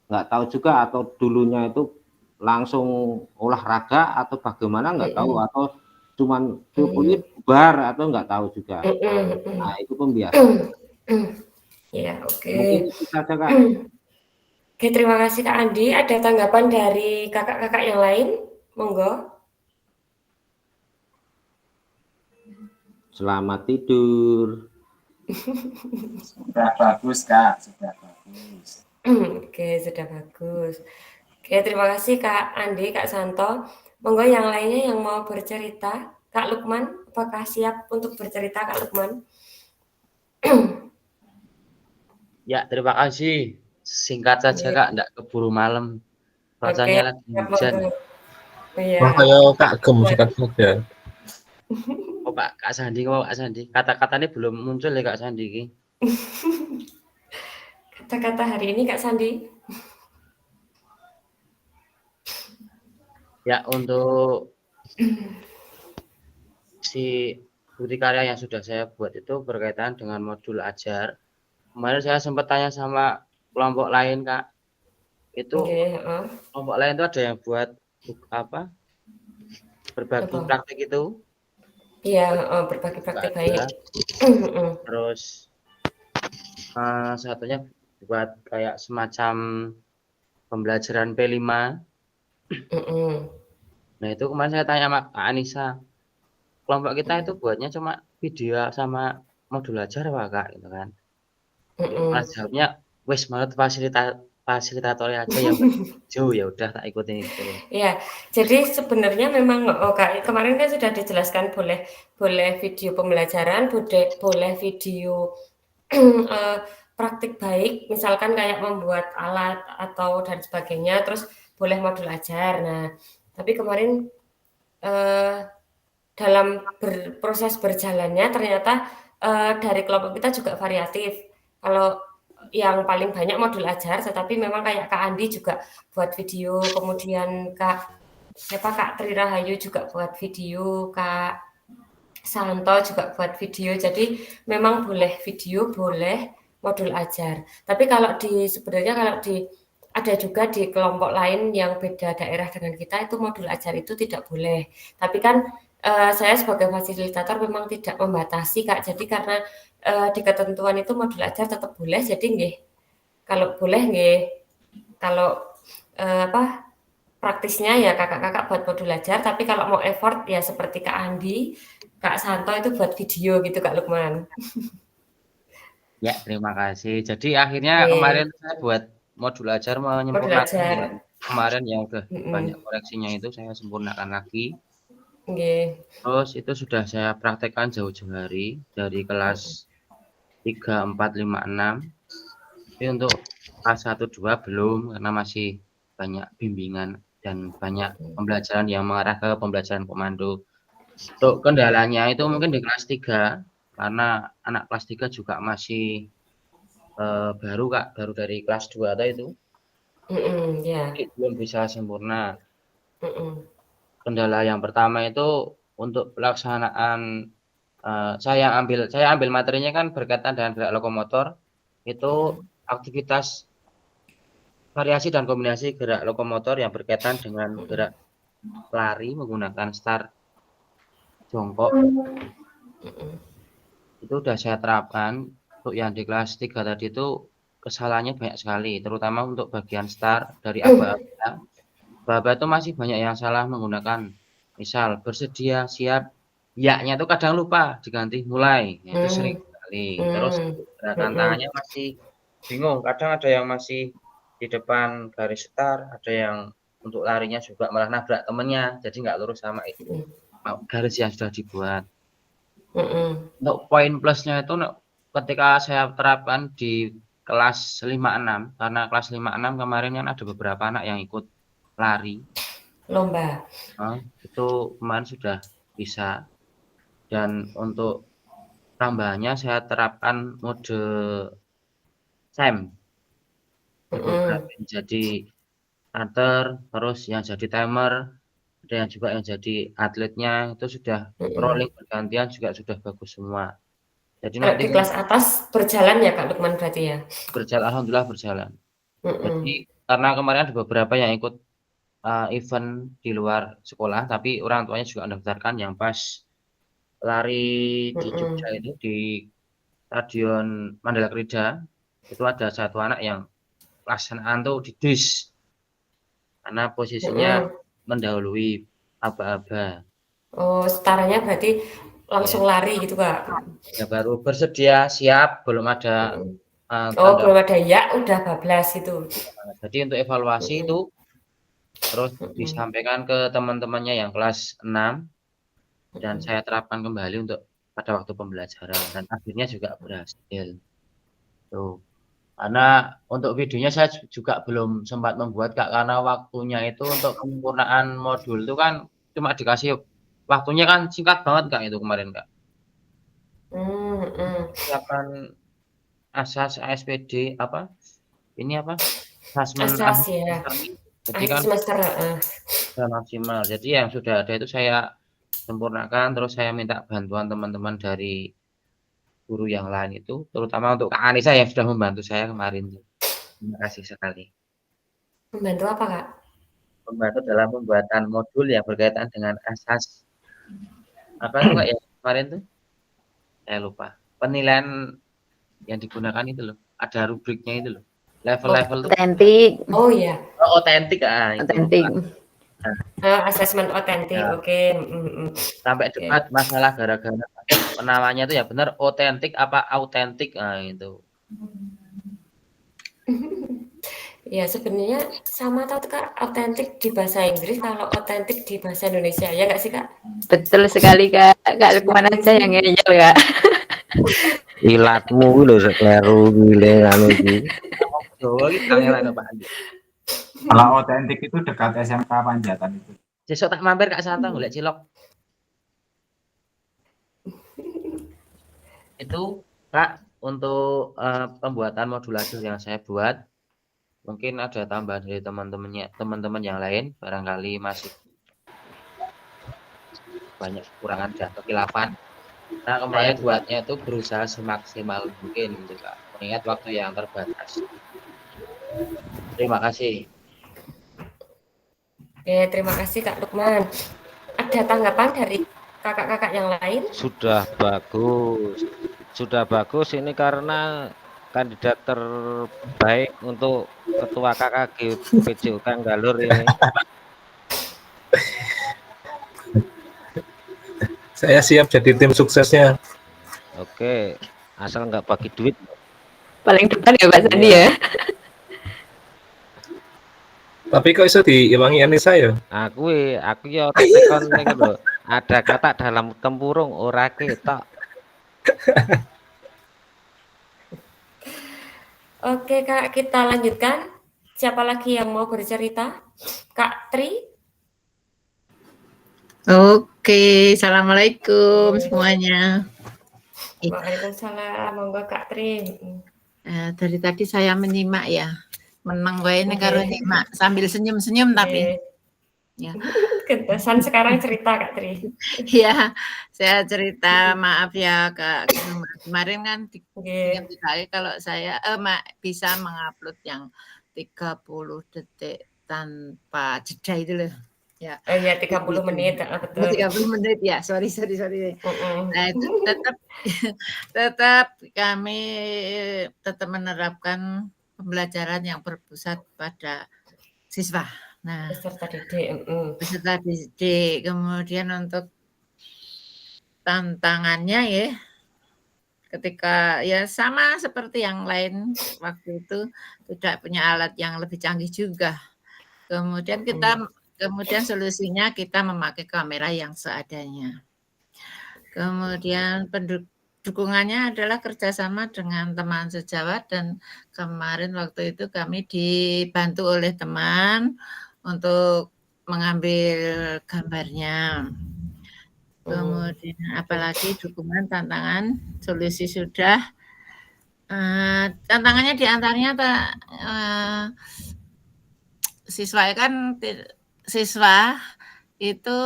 nggak tahu juga atau dulunya itu langsung olahraga atau bagaimana nggak tahu, atau cuman kulit bar atau nggak tahu juga. Nah, itu pembiasaan. Ya, oke. Mungkin itu saja Kak. Oke, terima kasih Kak Andi. Ada tanggapan dari kakak-kakak yang lain? Monggo. Selamat tidur. Sudah bagus Kak, sudah bagus. Oke, sudah bagus. Oke, terima kasih Kak Andi, Kak Santo. Monggo yang lainnya yang mau bercerita. Kak Lukman, apakah siap untuk bercerita Kak Lukman? Ya, terima kasih. Singkat saja Kak, enggak keburu malam. Cuacanya lagi hujan. Makanya Kak Gem singkat saja. Kak Sandi, kata-katanya belum muncul ya Kak Sandi. Kata-kata hari ini Kak Sandi. Ya, untuk si bukti karya yang sudah saya buat itu berkaitan dengan modul ajar. Kemarin saya sempat tanya sama kelompok lain Kak. Itu kelompok lain itu ada yang buat berbagi praktik itu. Iya, berbagi praktik baik. Terus satunya buat kayak semacam pembelajaran P5. Nah, itu kemarin saya tanya sama Kak Anissa, kelompok kita itu buatnya cuma video sama modul ajar apa Kak, gitu kan. Mas jawabnya, wes menurut fasilitatornya aja yang jauh, ya udah tak ikutin itu. Iya, jadi sebenarnya memang Kak, kemarin kan sudah dijelaskan boleh video pembelajaran, boleh video praktik baik, misalkan kayak membuat alat atau dan sebagainya, terus boleh modul ajar. Nah, tapi kemarin dalam proses berjalannya ternyata dari kelompok kita juga variatif. Kalau yang paling banyak modul ajar, tetapi memang kayak Kak Andi juga buat video, kemudian Kak Tri Rahayu juga buat video, Kak Santo juga buat video. Jadi memang boleh video, boleh modul ajar. Tapi kalau sebenarnya kalau ada juga di kelompok lain yang beda daerah dengan kita itu modul ajar itu tidak boleh. Tapi kan saya sebagai fasilitator memang tidak membatasi Kak. Jadi karena di ketentuan itu modul ajar tetap boleh. Jadi nggih, kalau boleh nggih, kalau praktisnya ya kakak-kakak buat modul ajar. Tapi kalau mau effort ya seperti Kak Andi, Kak Santo itu buat video gitu Kak Lukman. Ya, terima kasih. Jadi akhirnya Oke. kemarin saya buat modul ajar menyempurnakan ajar. yang kemarin yang udah Mm-mm. banyak koreksinya itu saya sempurnakan lagi. Nggih. Terus itu sudah saya praktekkan jauh-jauh hari dari kelas 3, 4, 5, 6. Tapi untuk kelas 1, 2 belum karena masih banyak bimbingan dan banyak pembelajaran yang mengarah ke pembelajaran komando. Untuk kendalanya itu mungkin di kelas 3 karena anak kelas 3 juga masih baru Kak, baru dari kelas 2 itu. Ya. Jadi belum bisa sempurna. Mm-mm. Kendala yang pertama itu untuk pelaksanaan saya ambil materinya kan berkaitan dengan gerak lokomotor. Itu aktivitas variasi dan kombinasi gerak lokomotor yang berkaitan dengan gerak lari menggunakan start jongkok. Itu sudah saya terapkan. Untuk yang di kelas 3 tadi itu kesalahannya banyak sekali, terutama untuk bagian start dari aba-aba. Aba-aba itu masih banyak yang salah menggunakan, misal bersedia, siap, ya-nya itu kadang lupa diganti mulai, ya, itu sering sekali. Terus gerakan tangannya masih bingung, kadang ada yang masih di depan garis start, ada yang untuk larinya juga malah nabrak temennya, jadi nggak lurus sama itu garis yang sudah dibuat. Untuk poin plusnya itu ketika saya terapkan di kelas 5-6, karena kelas 5-6 kemarin kan ada beberapa anak yang ikut lari lomba. Itu kemarin sudah bisa. Dan untuk tambahannya saya terapkan mode SEM. Beberapa yang jadi starter, terus yang jadi timer, ada yang juga yang jadi atletnya itu sudah rolling bergantian juga sudah bagus semua. Jadi Kalau nanti di kelas atas berjalan ya Kak Lukman berarti ya? berjalan, alhamdulillah berjalan. Jadi karena kemarin ada beberapa yang ikut event di luar sekolah, tapi orang tuanya juga mendaftarkan yang pas lari di Jogja itu di Stadion Mandala Krida, itu ada satu anak yang pelaksanaan tuh di dis, karena posisinya mendahului aba-aba. Oh, setaranya berarti langsung lari gitu Kak? Ya baru bersedia, siap, belum ada Oh, belum ada ya, udah bablas itu. Jadi untuk evaluasi itu terus disampaikan ke teman-temannya yang kelas 6 dan saya terapkan kembali untuk pada waktu pembelajaran dan akhirnya juga berhasil. Tuh. Karena untuk videonya saya juga belum sempat membuat Kak, karena waktunya itu untuk penyempurnaan modul itu kan cuma dikasih waktunya kan singkat banget Kak itu kemarin Kak. Siapkan asas ASPD apa? Ini apa? Asesmen Asas ya. jadi kan semester sudah maksimal. Jadi yang sudah ada itu saya sempurnakan, terus saya minta bantuan teman-teman dari guru yang lain itu, terutama untuk Kak Anissa yang sudah membantu saya kemarin. Terima kasih sekali. Membantu apa Kak? Membantu dalam pembuatan modul yang berkaitan dengan asas apa itu Kak ya kemarin tuh? Saya lupa. Penilaian yang digunakan itu loh, ada rubriknya itu loh. Level-level Otentik. Oh iya. Otentik Otentik. Asesmen otentik. Ya. Oke. Sampai debat masalah gara-gara penamanya itu ya benar otentik apa autentik itu. Ya sebenarnya sama tau Kak, autentik di bahasa Inggris, kalau otentik di bahasa Indonesia, ya nggak sih Kak? Betul sekali Kak. Kak Lukman aja yang ngeyel Kak. Ilatmu lho sekleru gile anu iki. Kalau otentik itu dekat SMK Panjatan itu. Besok tak mampir Kak Santo golek cilok. Itu Kak untuk pembuatan modul ajar yang saya buat. Mungkin ada tambahan dari teman-teman yang lain, barangkali masih banyak kekurangan dan kekhilafan. Nah, kemarin buatnya itu berusaha semaksimal mungkin gitu Kak, mengingat waktu yang terbatas. Terima kasih. Oke, terima kasih Kak Lukman. Ada tanggapan dari kakak-kakak yang lain? Sudah bagus ini karena kandidat terbaik untuk ketua KKG PJU Tanggalur ini. Saya siap jadi tim suksesnya. Oke, asal nggak bagi duit. Paling depan ya Pak Sandi Iya. ya. Tapi kok iso diilangi Anissa ya? Aku ya tekon niku lho. Ada kata dalam tempurung ora ketok. Oke Kak, kita lanjutkan. Siapa lagi yang mau bercerita? Kak Tri? Oke, assalamualaikum Oke. semuanya. Waalaikumsalam, monggo Kak Tri. Dari tadi saya menyimak ya, menang wae nek karo nyimak sambil senyum-senyum tapi. Ya. Kentesan sekarang cerita Kak Tri. Ya, saya cerita maaf ya Kak. Kemarin kan ingat sekali kalau saya bisa mengupload yang 30 detik tanpa jeda itu loh. Ya. Oh iya 30 menit, betul. 30 menit ya, sorry. Nah itu tetap kami tetap menerapkan pembelajaran yang berpusat pada siswa. Nah, peserta didik. Peserta didik. Kemudian untuk tantangannya ya, ketika ya sama seperti yang lain waktu itu tidak punya alat yang lebih canggih juga. Kemudian solusinya kita memakai kamera yang seadanya. Kemudian dukungannya adalah kerjasama dengan teman sejawat dan kemarin waktu itu kami dibantu oleh teman untuk mengambil gambarnya. Kemudian apalagi dukungan, tantangan, solusi sudah. Tantangannya diantaranya siswa itu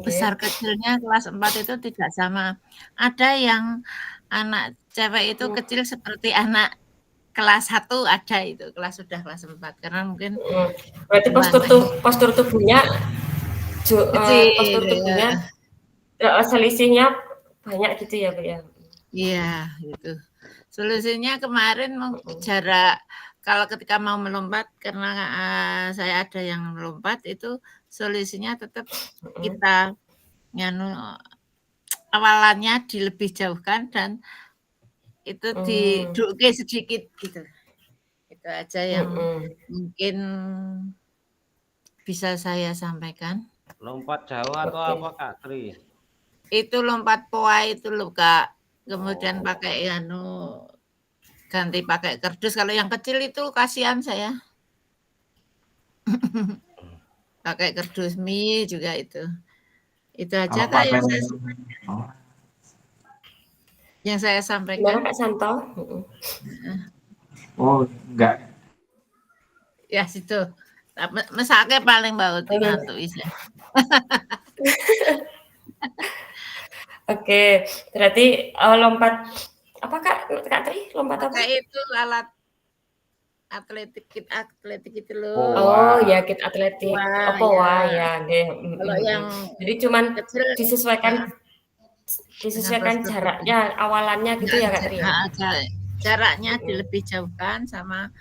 besar kecilnya kelas 4 itu tidak sama. Ada yang anak cewek itu kecil seperti anak kelas 1 ada itu, sudah kelas 4 karena mungkin berarti postur tubuhnya selisihnya banyak gitu ya Bu ya. Iya, gitu. Solusinya kemarin jarak kalau ketika mau melompat karena saya ada yang melompat itu solusinya tetap kita awalannya dilebih jauhkan dan itu diduke sedikit gitu. Itu aja yang mungkin bisa saya sampaikan. Lompat jauh atau apa Kak Tri? Itu lompat poa itu loh Kak. Kemudian pakai ganti pakai kardus. Kalau yang kecil itu kasihan saya. Pakai kardus mie juga itu. Itu aja Kak yang saya sampaikan. Gimana Kak Santo? Oh, enggak. Ya situ. Mesake paling baut ngantuk bisa. Oke, berarti lompat apa Kak Tri? Lompat apa? Itu alat atletik itu loh. Oh ya, kit atletik. Poa ya, Kalau yang jadi cuman kecil disesuaikan jaraknya awalannya gitu ya Kak Tri. Jaraknya dilebih jauhkan sama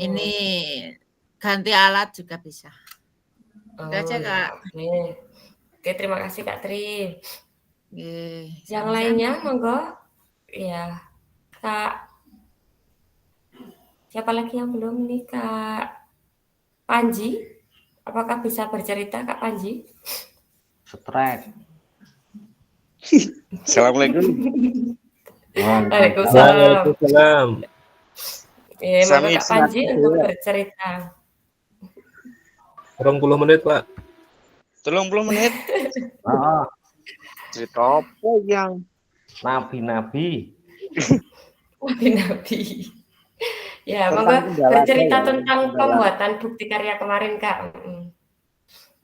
ini ganti alat juga bisa. Itu aja Kak. Oke, terima kasih Kak Tri. Yang sama-sama. lainnya monggo. Ya, Kak. Siapa lagi yang belum nih Kak Panji? Apakah bisa bercerita Kak Panji? Strike. Assalamualaikum. Waalaikumsalam. Monggo Kak Panji untuk bercerita. 20 menit Pak. 30 menit. Cerita apa yang Nabi-nabi. Ya, monggo bercerita tentang pembuatan bukti karya kemarin Kak.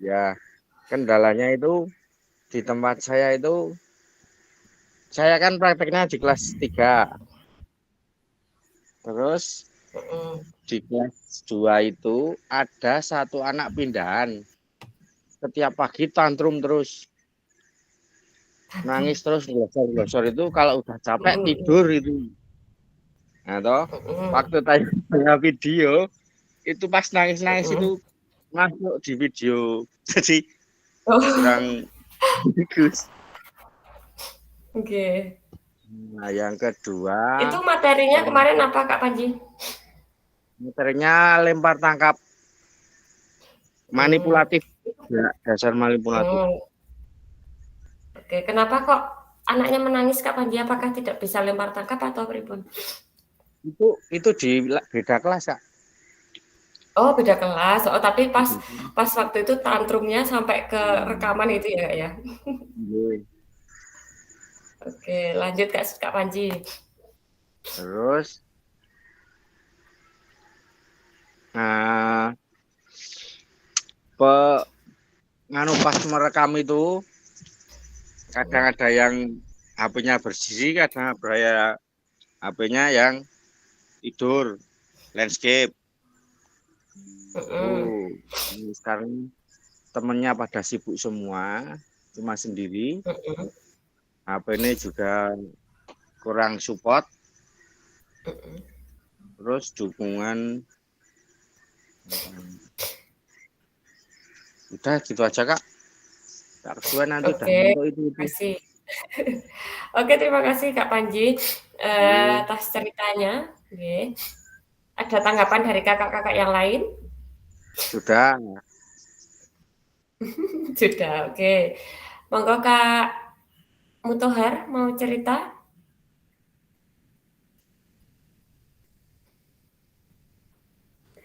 Ya, kendalanya itu di tempat saya itu saya kan prakteknya di kelas 3. Terus di kelas 2 itu ada satu anak pindahan. Setiap pagi tantrum terus. Nangis terus glosor itu kalau udah capek tidur itu. Nah, toh waktu tanya video itu pas nangis-nangis itu masuk di video. Jadi kurang bagus. Oke. Nah, yang kedua Itu materinya kemarin apa Kak Panji? materinya lempar tangkap manipulatif. Ya, dasar manipulatif. Oke, kenapa kok anaknya menangis Kak Panji? Apakah tidak bisa lempar tangkap atau pripun? Itu di beda kelas, Kak. Oh, beda kelas. Oh, tapi pas waktu itu tantrumnya sampai ke rekaman itu ya, Kak ya. Oke, lanjut Kak Panji. Terus nganu pas merekam itu kadang ada yang HP-nya bersih, kadang ada HP-nya yang tidur, landscape. Sekarang temennya pada sibuk semua, cuma sendiri. HP-nya juga kurang support. Terus dukungan udah gitu aja Kak. Tak kedua nanti udah untuk itu. Kasih. Oke, terima kasih Kak Panji atas ceritanya. Oke. Ada tanggapan dari kakak-kakak yang lain? Sudah. Sudah, oke. Monggo Kak Mutohar mau cerita?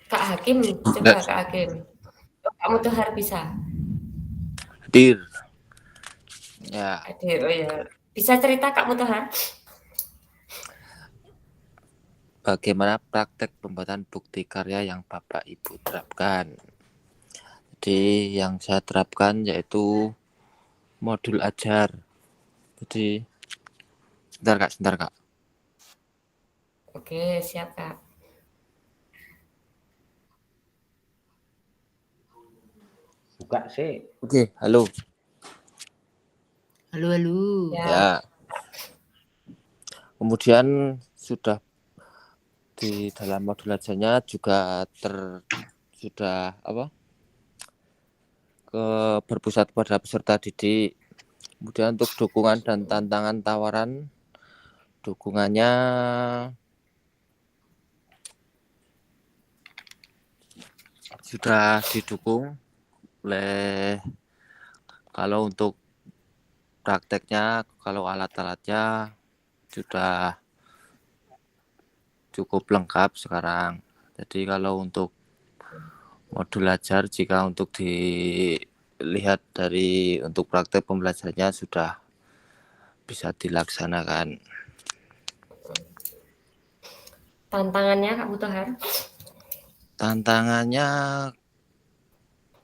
Kak Hakim, coba Kak Hakim. Kak Mutohar bisa? Hadir. Ya. Hadir, oh ya. Bisa cerita Kak Mutohar? Bagaimana praktek pembuatan bukti karya yang Bapak Ibu terapkan? Jadi yang saya terapkan yaitu modul ajar. Jadi sebentar Kak. Oke, siap Kak. Buka sih. Oke, halo. Halo. Ya. Kemudian sudah di dalam modul ajarnya juga sudah berpusat pada peserta didik. Kemudian untuk dukungan dan tantangan tawaran, dukungannya sudah didukung oleh, kalau untuk prakteknya, kalau alat-alatnya sudah cukup lengkap sekarang. Jadi kalau untuk modul ajar, jika untuk dilihat dari untuk praktek pembelajarannya sudah bisa dilaksanakan. Tantangannya Kak Mutohar? Tantangannya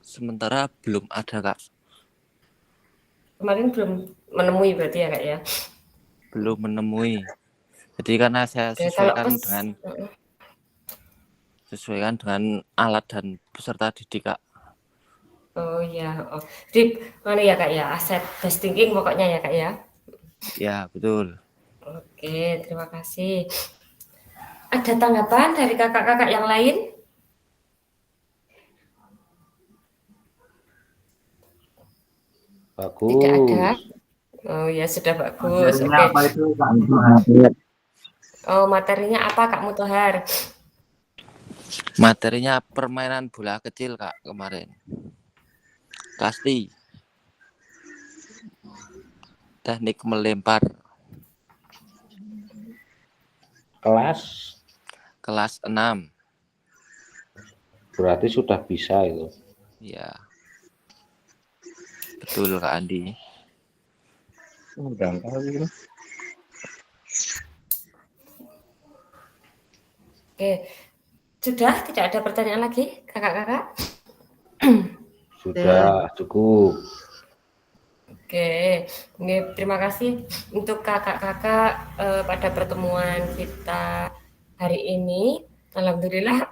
sementara belum ada Kak. Kemarin belum menemui berarti ya Kak ya? Belum menemui. Jadi karena saya sesuaikan dengan alat dan peserta didik Kak. Oh iya, jadi mana ya Kak ya, aset best thinking pokoknya ya Kak ya? Ya betul. Oke, terima kasih. Ada tanggapan dari kakak-kakak yang lain? Bagus. Tidak ada. Oh ya sudah bagus. Materinya apa itu Kak Mutohar? Oh, materinya apa Kak Mutohar? Materinya permainan bola kecil Kak kemarin. Pasti. Teknik melempar. Kelas 6. Berarti sudah bisa itu. Ya. Betul Kak Andi. Oke. Sudah tidak ada pertanyaan lagi kakak-kakak? Sudah cukup. Oke, terima kasih untuk kakak-kakak pada pertemuan kita hari ini. Alhamdulillah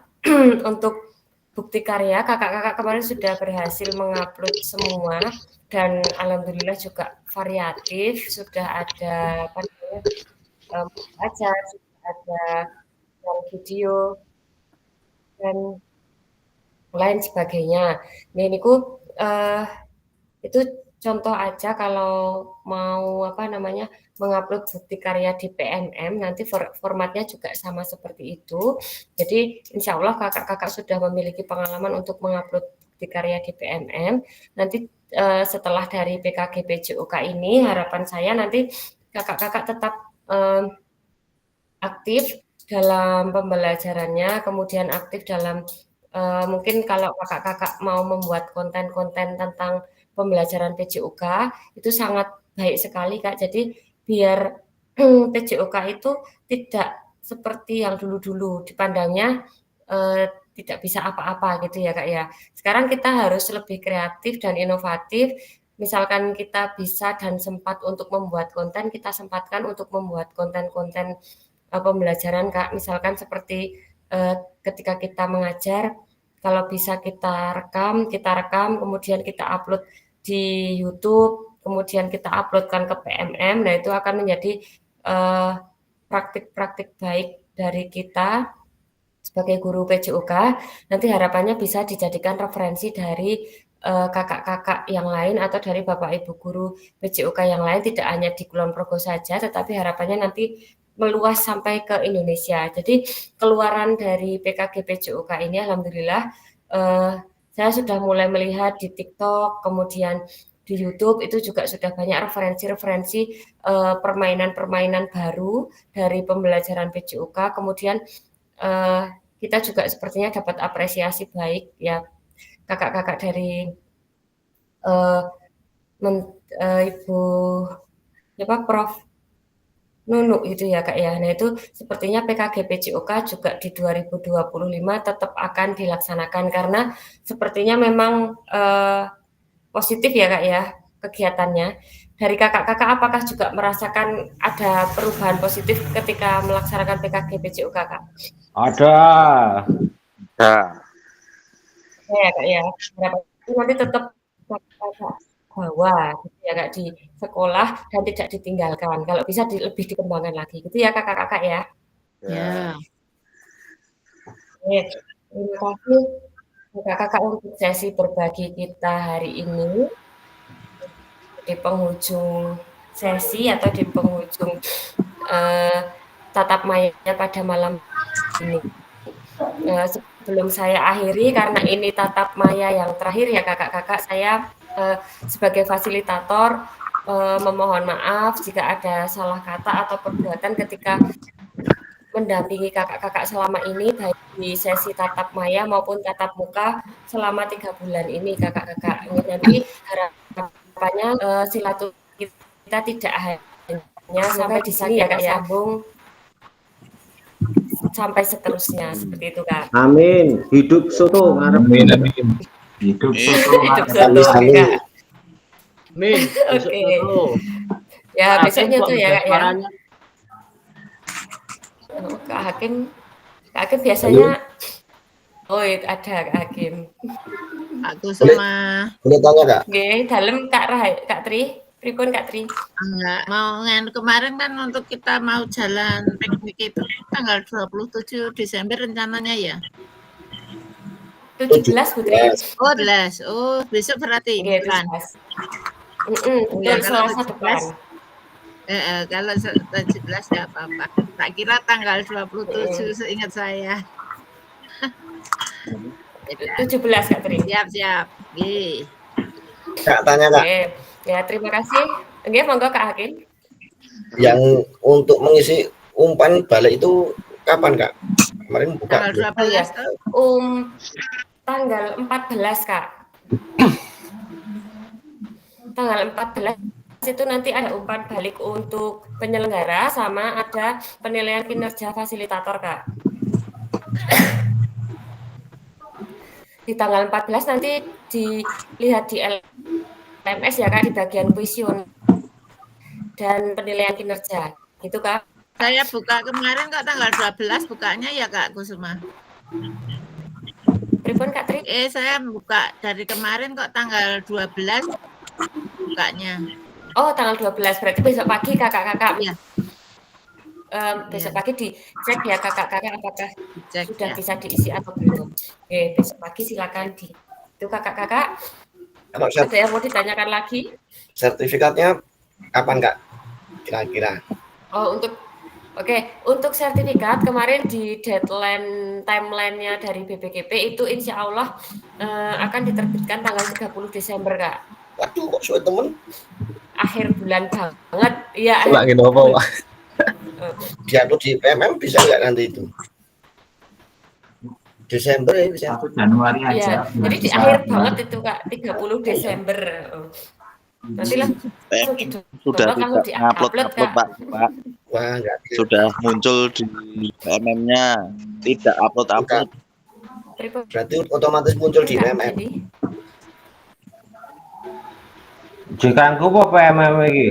untuk bukti karya kakak-kakak kemarin sudah berhasil mengupload semua dan alhamdulillah juga variatif, sudah ada apa namanya ajar, sudah ada yang video dan lain sebagainya. Nah, niku itu contoh aja kalau mau apa namanya mengupload bukti karya di PMM nanti formatnya juga sama seperti itu. Jadi insya Allah kakak-kakak sudah memiliki pengalaman untuk mengupload bukti karya di PMM. Nanti setelah dari PKG PJOK ini harapan saya nanti kakak-kakak tetap aktif dalam pembelajarannya, kemudian aktif dalam mungkin kalau kakak-kakak mau membuat konten-konten tentang pembelajaran PJOK itu sangat baik sekali Kak. Jadi biar PJOK itu tidak seperti yang dulu-dulu dipandangnya tidak bisa apa-apa gitu ya Kak ya. Sekarang kita harus lebih kreatif dan inovatif. Misalkan kita bisa dan sempat untuk membuat konten, kita sempatkan untuk membuat konten-konten pembelajaran Kak. Misalkan seperti ketika kita mengajar, kalau bisa kita rekam, kemudian kita upload di YouTube, kemudian kita uploadkan ke PMM, nah itu akan menjadi praktik-praktik baik dari kita sebagai guru PJOK. Nanti harapannya bisa dijadikan referensi dari kakak-kakak yang lain atau dari Bapak Ibu guru PJOK yang lain, tidak hanya di Kulon Progo saja, tetapi harapannya nanti meluas sampai ke Indonesia. Jadi keluaran dari PKG PJOK ini alhamdulillah saya sudah mulai melihat di TikTok, kemudian di YouTube itu juga sudah banyak referensi-referensi permainan-permainan baru dari pembelajaran PJOK. Kemudian kita juga sepertinya dapat apresiasi baik ya kakak-kakak dari Ibu Prof Nunu itu ya Kak ya. Nah itu sepertinya PKG PJOK juga di 2025 tetap akan dilaksanakan karena sepertinya memang positif ya Kak ya kegiatannya. Dari kakak-kakak apakah juga merasakan ada perubahan positif ketika melaksanakan PKG PJOK Kak? Ada. Ya Kak ya. Nanti tetap bawa gitu ya Kak di sekolah dan tidak ditinggalkan. Kalau bisa lebih dikembangkan lagi gitu ya kakak-kakak ya. Ya. Terima kasih kakak-kakak untuk sesi berbagi kita hari ini. Di penghujung sesi atau di penghujung tatap maya pada malam ini. Sebelum saya akhiri karena ini tatap maya yang terakhir ya kakak-kakak, saya sebagai fasilitator memohon maaf jika ada salah kata atau perbuatan ketika mendampingi kakak-kakak selama ini baik di sesi tatap maya maupun tatap muka selama 3 bulan ini kakak-kakak. Nanti harapannya silaturahmi kita tidak hanya sampai di sini ya Kak ya, sambung sampai seterusnya seperti itu Kak. Amin. Hidup soto ngarep. Amin. Hidup soto. Hidup soto Kak. Amin. Oke. Ya besoknya tuh ya Kak ya. Kak Hakim biasanya ada Kak Hakim. Aku sama. Boleh tanya Kak? Nggih, dalem Kak Tri. Pripun Kak Tri? Enggak, mau kemarin kan untuk kita mau jalan piknik itu tanggal 27 Desember rencananya ya? 17 Bu Tri. Oh 17, oh besok berarti kan? Betul, Selasa depan. Kalau 17 ya apa-apa. Tak kira tanggal 27 seingat saya. 17 Kak Tri. Siap. Nggih. Kak tanya Kak. Ya, terima kasih. Nggih, monggo Kak Hakim. Yang untuk mengisi umpan balik itu kapan Kak? Kemarin buka. Tanggal 12 tanggal 14 Kak. Tanggal 14 itu nanti ada umpan balik untuk penyelenggara sama ada penilaian kinerja fasilitator Kak. Di tanggal 14 nanti dilihat di LMS ya Kak di bagian kuesioner dan penilaian kinerja. Gitu Kak. Saya buka kemarin kok tanggal 12 bukanya ya Kak Kusuma. Pripun Kak Tri? Saya buka dari kemarin kok tanggal 12 bukanya. Oh, tanggal 12. Berarti besok pagi Kakak-kakak. Iya. Besok pagi dicek ya Kakak-kakak apakah Dicek, sudah ya. bisa diisi atau belum. Oke, besok pagi silakan di itu Kakak-kakak. Kalau Ada yang mau ditanyakan lagi? sertifikatnya kapan Kak? Kira-kira. Oh, untuk sertifikat kemarin di deadline timeline-nya dari BPKP itu insya Allah akan diterbitkan tanggal 30 Desember Kak. Waduh, kok suwe temen? Akhir bulan banget. Iya. Lagi nopo, Pak? Diupload di PMM bisa nggak nanti itu? Desember ya bisa. 1 Januari Iya, aja. jadi di akhir banget itu Kak, 30 Desember. Nanti langsung Sudah langsung tidak upload Kak. Pak. Wah, enggak. Sudah muncul di PMM-nya, tidak upload. Berarti otomatis muncul di PMM. Jengkangku apa PMM iki?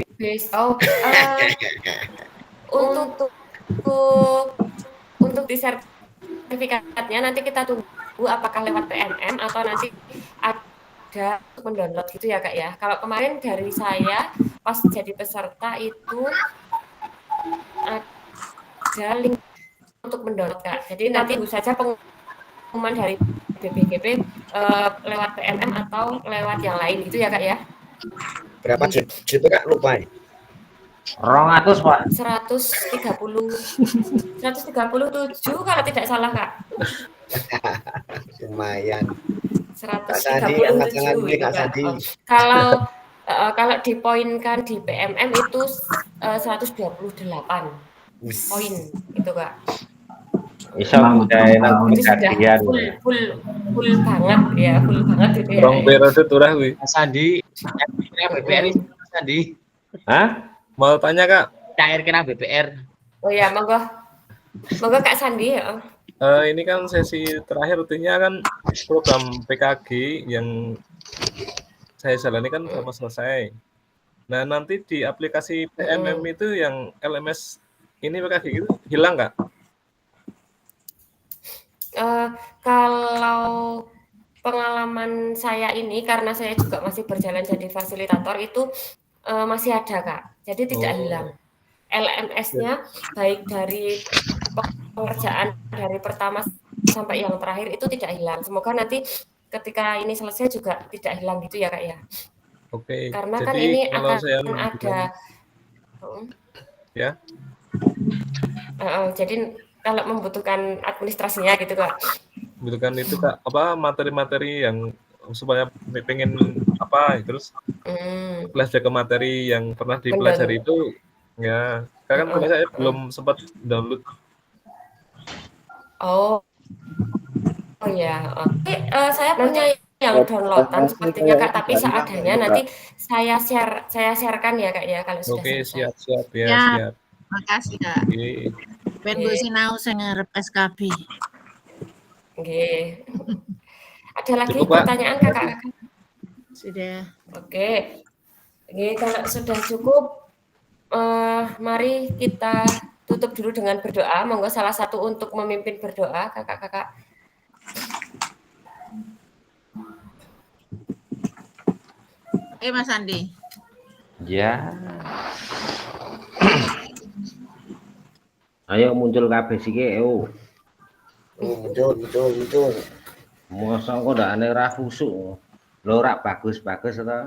Untuk di sertifikatnya nanti kita tunggu apakah lewat PMM atau nanti ada mendownload gitu ya Kak ya. Kalau kemarin dari saya pas jadi peserta itu ada link untuk mendownload Kak. Jadi nanti tunggu saja pengumuman dari BPKP lewat PMM atau lewat yang lain gitu ya Kak ya. Berapa JP Kak? Lupa ya. 200 Pak. 137 kalau tidak salah Kak. Lumayan. 137 Kak Sandi. Kalau dipoinkan di PMM itu 128 poin itu Kak. Bisa udah enak kejadian. Full banget ya, full banget itu ya. Rong periode turah kuwi. Mas Sandi, kira BPR ini Mas Sandi. Hah? Mau tanya Kak? Cair kira BPR. Oh ya, monggo Kak Sandi ya. Ini kan sesi terakhir rutinnya kan program PKG yang saya jalani kan sudah selesai. Nah nanti di aplikasi PMM itu yang LMS ini PKG itu hilang nggak? Kalau pengalaman saya ini karena saya juga masih berjalan jadi fasilitator itu masih ada Kak. Jadi tidak hilang. LMS-nya baik dari pengerjaan dari pertama sampai yang terakhir itu tidak hilang. Semoga nanti ketika ini selesai juga tidak hilang gitu ya Kak ya. Oke. Karena jadi kan ini kalau akan saya ada ya. Jadi kalau membutuhkan administrasinya gitu Kak. Membutuhkan itu Kak, apa materi-materi yang supaya pengen apa terus flashback ke materi yang pernah dipelajari itu ya kan saya belum sempat download. Oh ya, oke. Saya punya yang downloadan sepertinya Kak, tapi seadanya nanti saya sharekan ya Kak ya kalau sudah selesai. Siap ya, Ya, siap. makasih Kak. Ben gue sinau sing ngarep SKB. Nggih. Ada lagi Cukup, Pak. pertanyaan Kakak? Sudah. Oke. Oke, kalau sudah cukup mari kita tutup dulu dengan berdoa. Monggo salah satu untuk memimpin berdoa Kakak-kakak. Mas Andi. Ya. Ayo muncul kabeh siki yo. Muncul. Mosok kok ndak aneh ra khusuk. Lho ora bagus-bagus to.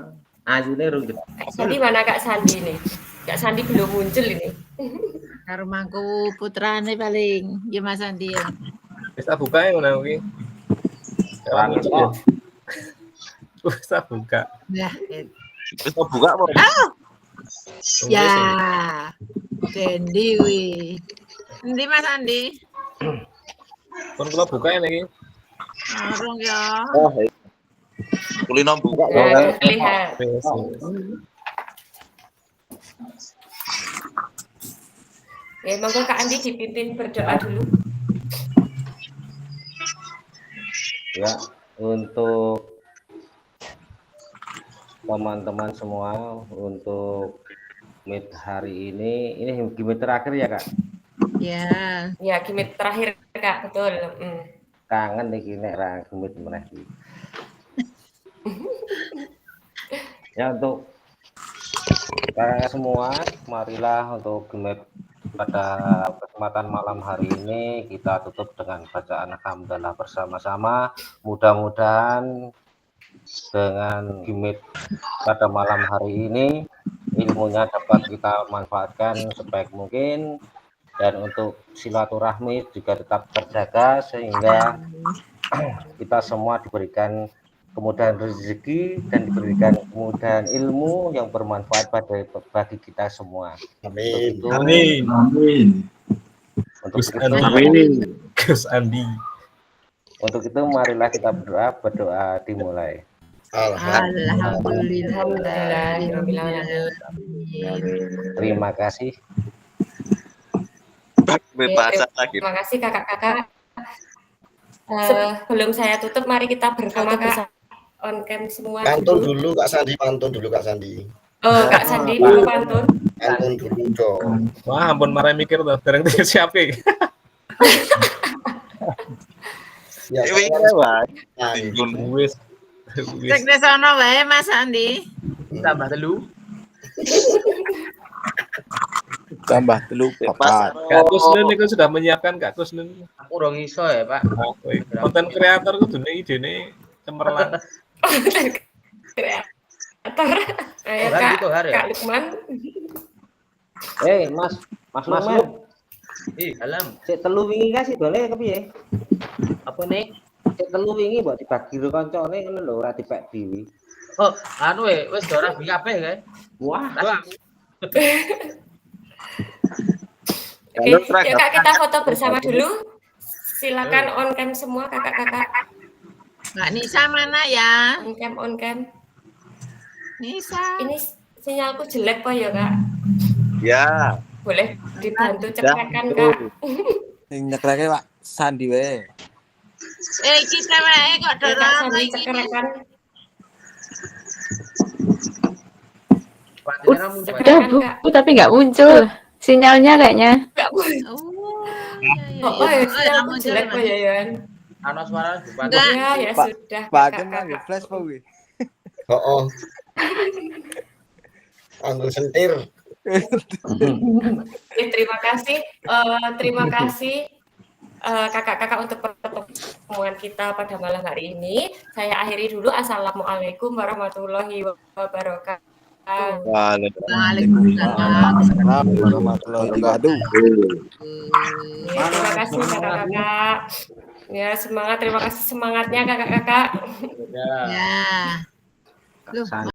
Ayune rung. Kak Sandi mana Kak Sandi nih? Kak Sandi belum muncul ini. Karo mangku putrane paling. Ya Mas Andi ya. Wis tak buka ya ngono kuwi. Ora muncul ya. Wis tak buka. Nah, Wis buka apa? ya. Dendi wi. Endi Mas Andi? Kon kula buka ya iki. Arung ya. Kulino buka. Lihat. Ya, monggo Kak Andi dipimpin berdoa dulu. Ya, untuk teman-teman semua untuk meet hari ini. Ini gimmick terakhir ya Kak? Ya. Ya, gimmick terakhir Kak, betul. Kangen nih kini ra gimmick meneh. Ya untuk kakak semua, marilah untuk gimmick pada kesempatan malam hari ini kita tutup dengan bacaan hamdalah bersama-sama. Mudah-mudahan dengan gimmick pada malam hari ini ilmunya dapat kita manfaatkan sebaik mungkin, dan untuk silaturahmi juga tetap terjaga sehingga kita semua diberikan kemudahan rezeki dan diberikan kemudahan ilmu yang bermanfaat bagi kita semua. Amin. Untuk itu, Amin. Amin. untuk Gus itu, Andi. Gus Andi. untuk itu marilah kita berdoa dimulai. Alhamdulillah. Terima kasih. Terima kasih kakak-kakak. Sebelum saya tutup, mari kita bersama on cam semua. Pantun dulu Kak Sandi, pantun dulu Kak Sandi. Oh, Kak Sandi dulu pantun. Pantun dulu dong. Wah, ampun marah mikir tuh, bareng siapa? Ya, Wis. Cek di sana wae Mas Andi. Tambah telu. Tambah telu papat. Kak Kusnun itu sudah menyiapkan Kak Kusnun. Aku urung iso ya, Pak. Konten kreator kudune idene cemerlang. Kreator. Ayo Kak Lukman. Mas Lukman. Alam. Sik telu wingi kasih boleh kepiye? Apa nih? Sik telu wingi mbok dibagi karo kancane ngono lho, ora dipek dhewe. Oh, anu wis ora rabi kabeh kae. Wah. Oke, ya Kak, kita foto bersama dulu. Silakan on cam semua kakak-kakak. Mbak Nisa mana ya? On cam. Nisa. Ini sinyalku jelek kok ya Kak. Ya. Boleh dibantu cekreken Kak. Sing nyekreke Pak Sandi wae. Kita wae kok dorong Sandi cekreken. Udah Bu, tapi nggak muncul sinyalnya kayaknya. Sinyalku jelek kok ya Yan. Ana suara Ya sudah. Pakai mangga flash Pak wi. Oh. Anggur sentir. Terima kasih kakak-kakak untuk pertemuan kita pada malam hari ini. Saya akhiri dulu. Assalamualaikum warahmatullahi wabarakatuh. Waalaikumsalam warahmatullahi wabarakatuh. Terima kasih kakak-kakak. Ya, semangat. Terima kasih semangatnya kakak-kakak. Ya.